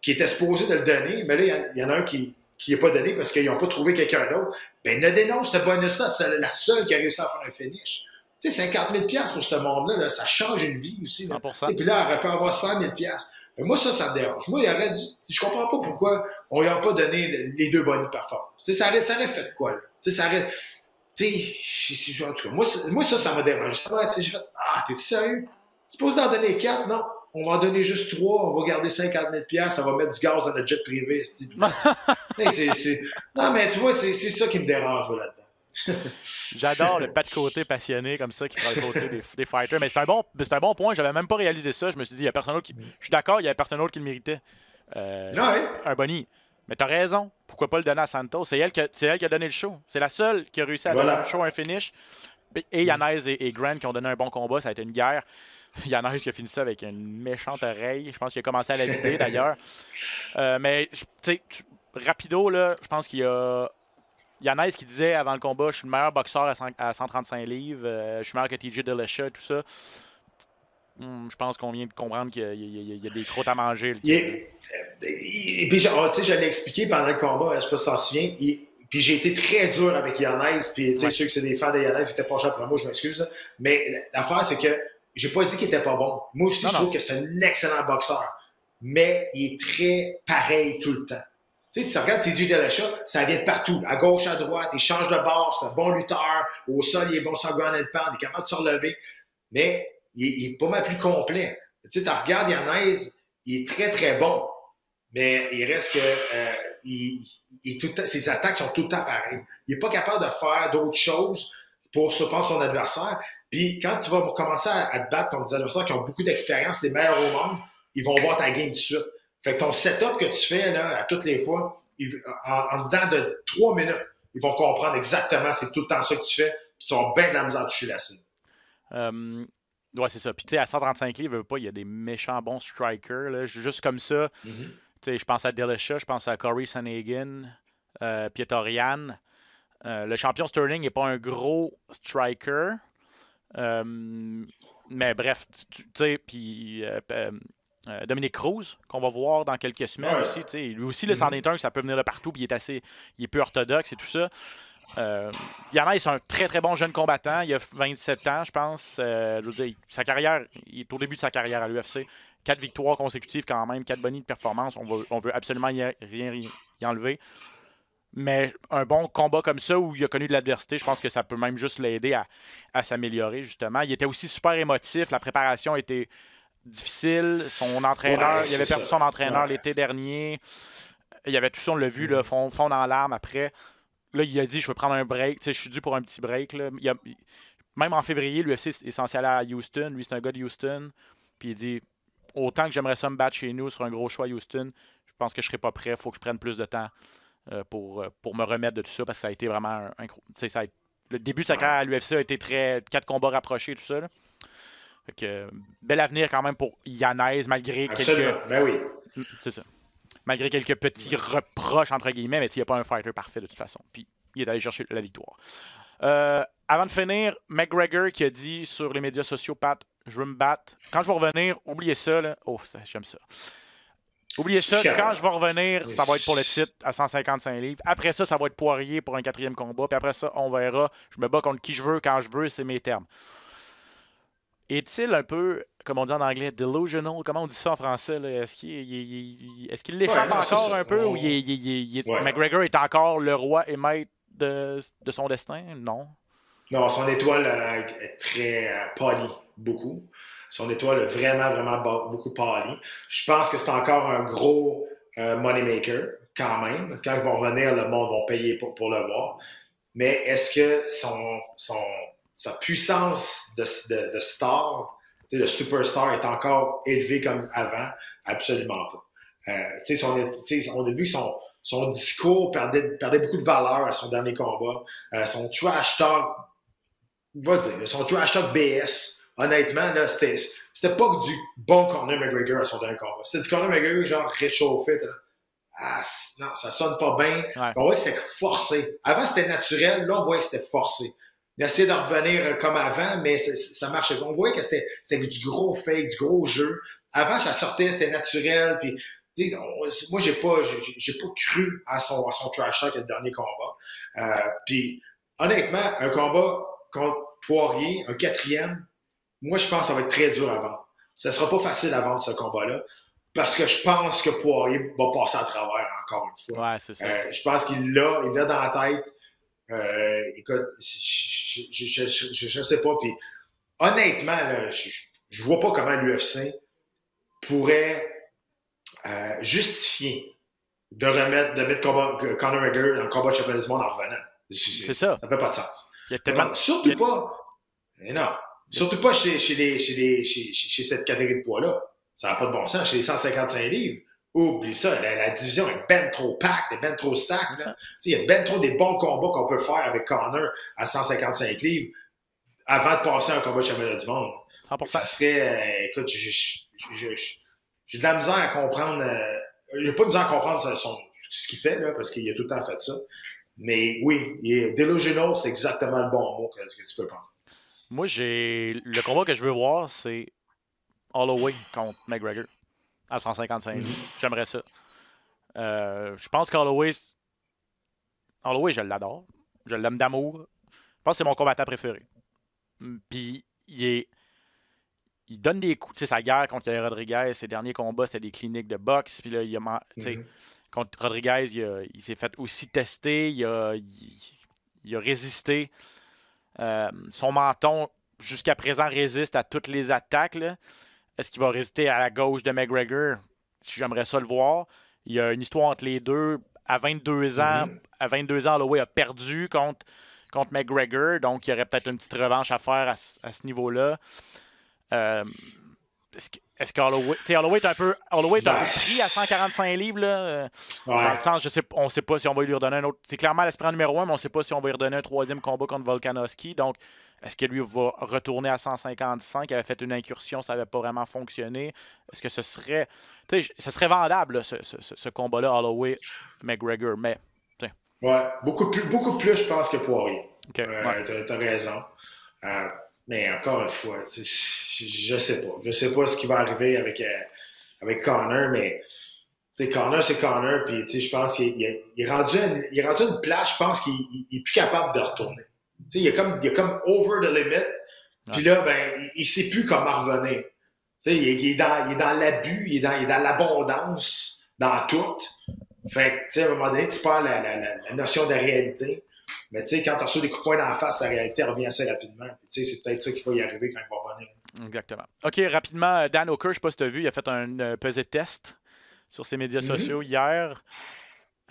qui était supposé de le donner, mais là, il y en a un qui n'est pas donné parce qu'ils n'ont pas trouvé quelqu'un d'autre. Ben, ne dénonce ce bonus-là, c'est la seule qui a réussi à faire un finish. Tu sais, 50 000 $ pour ce monde-là, là, ça change une vie aussi. 100%. Puis là, elle aurait pu avoir 100 000 $. Mais moi, ça me dérange. Moi, il aurait dû, je comprends pas pourquoi on lui a pas donné les 2 bonus de performance. Ça aurait fait quoi, là? Ça aurait, en tout cas, moi, ça m'a dérangé. J'ai fait, t'es-tu sérieux? Tu poses d'en donner 4? Non. On va en donner juste 3, on va garder 50 000 $, ça va mettre du gaz dans notre jet privé. Non, mais tu vois, c'est ça qui me dérange là-dedans. J'adore le pas de côté passionné comme ça qui prend le côté des fighters. Mais c'est un bon point. J'avais même pas réalisé ça. Je me suis dit, il y a personne d'autre qui. Je suis d'accord, il y a personne d'autre qui le méritait. Un boni. Mais t'as raison. Pourquoi pas le donner à Santos? C'est elle qui a donné le show. C'est la seule qui a réussi à donner le show un finish. Et Yanez et Grant qui ont donné un bon combat. Ça a été une guerre. Yanez qui a fini ça avec une méchante oreille. Je pense qu'il a commencé à la vider d'ailleurs. Mais tu sais, rapido, là, je pense qu'il y a. Yanez qui disait avant le combat, je suis le meilleur boxeur à 135 livres, je suis meilleur que TJ Dillashaw, tout ça. Je pense qu'on vient de comprendre qu'il y a des croûtes à manger. Et puis, je l'ai expliqué pendant le combat, je ne sais pas si tu t'en souviens. Puis j'ai été très dur avec Yanez. Puis ceux qui sont des fans de Yanez, ils étaient fâchés après moi, je m'excuse. Mais l'affaire, c'est que j'ai pas dit qu'il était pas bon. Moi aussi, je trouve que c'est un excellent boxeur. Mais il est très pareil tout le temps. Tu sais, tu regardes TJ Dillashaw, ça vient de partout, à gauche, à droite, il change de bord, c'est un bon lutteur, au sol, il est bon sur le ground and pound, il est capable de se relever, mais il est pas mal plus complet. Tu sais, tu regardes Yanez, il est très, très bon, mais il reste que ses attaques sont tout le temps pareilles. Il est pas capable de faire d'autres choses pour surprendre son adversaire. Puis quand tu vas commencer à te battre contre des adversaires qui ont beaucoup d'expérience, les meilleurs au monde, ils vont voir ta game tout de suite. Fait que ton setup que tu fais là, à toutes les fois, en dedans de 3 minutes, ils vont comprendre exactement c'est tout le temps ça que tu fais, puis ils sont bien de la misère à toucher la cible. Ouais, c'est ça. Puis tu sais, à 135 livres, il y a des méchants bons strikers. Là. Juste comme ça, tu sais, je pense à Dillashaw, je pense à Corey Sandhagen, Pietorian. Le champion Sterling n'est pas un gros striker. Mais bref, tu sais, puis Dominique Cruz, qu'on va voir dans quelques semaines aussi. Lui aussi, le 101, ça peut venir de partout, puis il est peu orthodoxe et tout ça. Yanez, c'est un très très bon jeune combattant. Il a 27 ans, je pense. Je veux dire, sa carrière, il est au début de sa carrière à l'UFC. 4 victoires consécutives quand même, 4 bonus de performance. On veut absolument rien y enlever. Mais un bon combat comme ça, où il a connu de l'adversité, je pense que ça peut même juste l'aider à s'améliorer, justement. Il était aussi super émotif. La préparation était difficile. Son entraîneur, il avait perdu son entraîneur l'été dernier. Il y avait tout ça, on l'a vu, là, fond dans l'arme après. Là, il a dit, je vais prendre un break. Je suis dû pour un petit break. Là. Même en février, l'UFC est censé aller à Houston. Lui, c'est un gars de Houston. Puis il dit, autant que j'aimerais ça me battre chez nous sur un gros choix à Houston, je pense que je ne serai pas prêt. Il faut que je prenne plus de temps pour me remettre de tout ça parce que ça a été vraiment le début de sa carrière à l'UFC a été 4 combats rapprochés, tout ça. Là. Fait que, bel avenir quand même pour Yanez, malgré c'est ça. Malgré quelques petits reproches, entre guillemets, mais il n'y a pas un fighter parfait de toute façon. Puis il est allé chercher la victoire. Avant de finir, McGregor qui a dit sur les médias sociaux, Pat, je veux me battre. Quand je vais revenir, oubliez ça. Là. Oh, j'aime ça. Oubliez ça, quand je vais revenir, ça va être pour le titre à 155 livres. Après ça, ça va être Poirier pour un 4e combat. Puis après ça, on verra. Je me bats contre qui je veux, quand je veux, c'est mes termes. Est-il un peu, comme on dit en anglais, delusional? Comment on dit ça en français? Là? Est-ce qu'il l'échappe encore un peu? Ou McGregor est encore le roi et maître de son destin? Non. Non, son étoile est très pâlie, beaucoup. Son étoile est vraiment, vraiment beaucoup pâlie. Je pense que c'est encore un gros moneymaker, quand même. Quand ils vont revenir, le monde va payer pour le voir. Mais est-ce que sa puissance de star, de superstar, est encore élevée comme avant? Absolument pas. On a vu que son discours perdait beaucoup de valeur à son dernier combat. Son trash talk, son trash talk BS, honnêtement, là, c'était pas du bon Conor McGregor à son dernier combat. C'était du Conor McGregor genre réchauffé. Non, ça sonne pas bien. Ouais. On voit que c'était forcé. Avant, c'était naturel. Là, on voit que c'était forcé. Il essayait de revenir comme avant, mais ça marchait. On voyait que c'était du gros fake, du gros jeu. Avant, ça sortait, c'était naturel. Puis, moi, j'ai pas cru à son trash talk le dernier combat. Puis, honnêtement, un combat contre Poirier, un 4e, moi, je pense que ça va être très dur à vendre. Ça sera pas facile à vendre, ce combat-là, parce que je pense que Poirier va passer à travers encore une fois. Ouais, c'est ça. Je pense qu'il l'a dans la tête. Écoute, je sais pas. Puis, honnêtement, là, je vois pas comment l'UFC pourrait justifier de mettre Conor McGregor dans le combat de championnat du monde en revenant. C'est ça. Ça fait pas de sens. Il y a tellement... Surtout pas. Mais non. Surtout pas chez cette catégorie de poids-là. Ça n'a pas de bon sens. Chez les 155 livres, oublie ça. La division est ben trop packed, est ben trop stacked. Il y a ben trop des bons combats qu'on peut faire avec Conor à 155 livres avant de passer à un combat de championnat du monde. 100%. Ça serait... écoute, j'ai de la misère à comprendre... j'ai pas de misère à comprendre ce qu'il fait, là, parce qu'il a tout le temps fait ça. Mais oui, delusional, c'est exactement le bon mot que tu peux prendre. Moi, le combat que je veux voir, c'est Holloway contre McGregor à 155 livres. J'aimerais ça. Je pense qu'Holloway, je l'adore. Je l'aime d'amour. Je pense que c'est mon combattant préféré. Puis, il donne des coups. Tu sais, sa guerre contre Yair Rodriguez, ses derniers combats, c'était des cliniques de boxe. Puis là, contre Rodriguez, il s'est fait aussi tester. Il a résisté. Son menton, jusqu'à présent, résiste à toutes les attaques. Là. Est-ce qu'il va résister à la gauche de McGregor? J'aimerais ça le voir. Il y a une histoire entre les deux. À 22 ans, Holloway a perdu contre McGregor. Donc, il y aurait peut-être une petite revanche à faire à ce niveau-là. Est-ce qu'Holloway est un peu pris à 145 livres? Là, dans le sens, on ne sait pas si on va lui redonner un autre. C'est clairement l'aspirant numéro 1, mais on ne sait pas si on va lui redonner un 3e combat contre Volkanovski. Donc, est-ce que lui va retourner à 155? Il avait fait une incursion, ça n'avait pas vraiment fonctionné. Est-ce que ce serait vendable, là, ce combat-là, Holloway-McGregor? Mais, ouais, beaucoup plus, je pense, que Poirier. Okay, t'as raison. Mais encore une fois, je sais pas. Je sais pas ce qui va arriver avec Conor, mais Conor, c'est Conor, puis je pense qu'il est rendu à une place, je pense qu'il est plus capable de retourner. Il est comme over the limit, puis là, ben, il sait plus comment revenir. Il est dans l'abus, il est dans l'abondance, dans tout. Fait que, à un moment donné, tu perds la notion de la réalité. Mais quand tu reçois des coups de poing dans la face, la réalité revient assez rapidement. C'est peut-être ça qui va y arriver quand il va revenir. Exactement. OK, rapidement, Dan Hooker, je ne sais pas si tu as vu, il a fait un pesé test sur ses médias sociaux hier.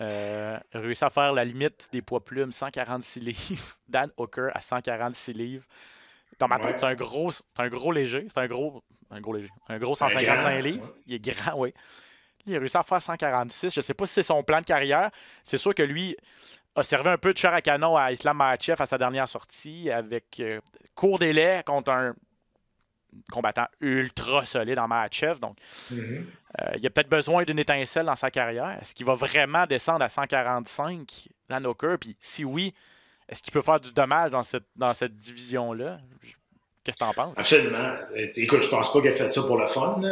Il a réussi à faire la limite des poids plumes, 146 livres. Dan Hooker à 146 livres. Dans ma tête, c'est un gros léger. C'est un gros léger. Un gros 155 livres. Ouais. Il est grand, oui. Il a réussi à faire 146. Je ne sais pas si c'est son plan de carrière. C'est sûr que lui a servi un peu de chair à canon à Islam Makhachev à sa dernière sortie avec court délai contre un combattant ultra solide en Makhachev. Donc, il a peut-être besoin d'une étincelle dans sa carrière. Est-ce qu'il va vraiment descendre à 145, Dan Hooker? Puis si oui, est-ce qu'il peut faire du dommage dans cette division-là? Qu'est-ce que tu en penses? Absolument. Écoute, je pense pas qu'elle fait ça pour le fun.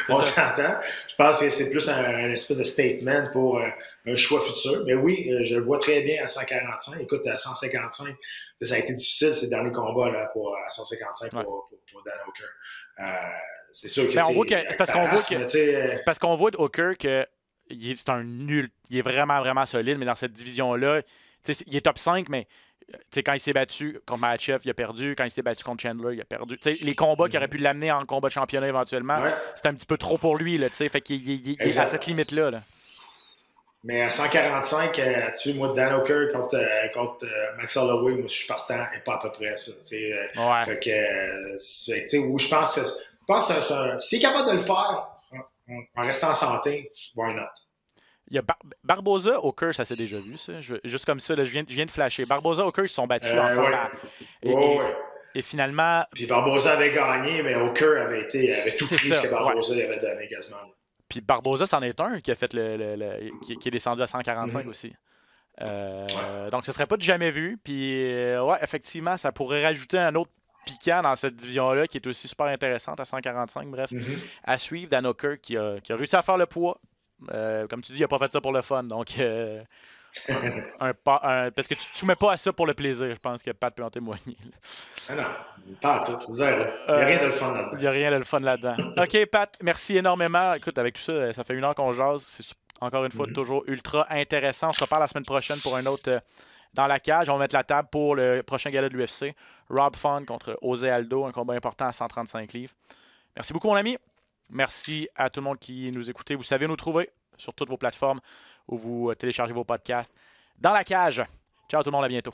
On s'entend. Je pense que c'est plus un espèce de statement pour un choix futur. Mais oui, je le vois très bien à 145. Écoute, à 155, ça a été difficile ces derniers combats là, à 155 pour Dan Hooker. C'est sûr que c'est parce qu'on voit de Hooker que c'est un nul. Il est vraiment, vraiment solide, mais dans cette division-là, il est top 5, mais Quand il s'est battu contre Makhachev, il a perdu. Quand il s'est battu contre Chandler, il a perdu. T'sais, les combats qui auraient pu l'amener en combat de championnat éventuellement, c'était un petit peu trop pour lui. Là, fait qu'il est à cette limite-là. Là. Mais à 145, tu sais, moi, Dan Hooker contre Max Holloway, moi, je suis partant et pas à peu près à ça. Fait que, tu sais, où je pense que s'il est capable de le faire en restant en santé, why not? Il y a Barboza, Hooker, ça s'est déjà vu, ça. Juste comme ça, là, je viens de flasher. Barboza, Hooker, ils se sont battus ensemble. Et finalement. Puis Barboza avait gagné, mais Hooker avait tout pris ce que Barboza avait donné quasiment. Puis Barboza, c'en est un qui a fait qui est descendu à 145 aussi. Donc, ce serait pas de jamais vu. Puis, ouais, effectivement, ça pourrait rajouter un autre piquant dans cette division-là qui est aussi super intéressante à 145. Bref, à suivre, Dan Hooker qui a réussi à faire le poids. Comme tu dis, il n'a pas fait ça pour le fun. Donc, parce que tu ne soumets pas à ça pour le plaisir. Je pense que Pat peut en témoigner. Ah non, pas à tout. Zéro. Il n'y a rien de le fun là-dedans. Il n'y a rien de le fun là-dedans. OK, Pat, merci énormément. Écoute, avec tout ça, ça fait 1 heure qu'on jase. C'est encore une fois toujours ultra intéressant. On se reparle la semaine prochaine pour un autre dans la cage. On va mettre la table pour le prochain gala de l'UFC. Rob Font contre José Aldo, un combat important à 135 livres. Merci beaucoup, mon ami. Merci à tout le monde qui nous écoutait. Vous savez nous trouver sur toutes vos plateformes où vous téléchargez vos podcasts. Dans la cage. Ciao tout le monde, à bientôt.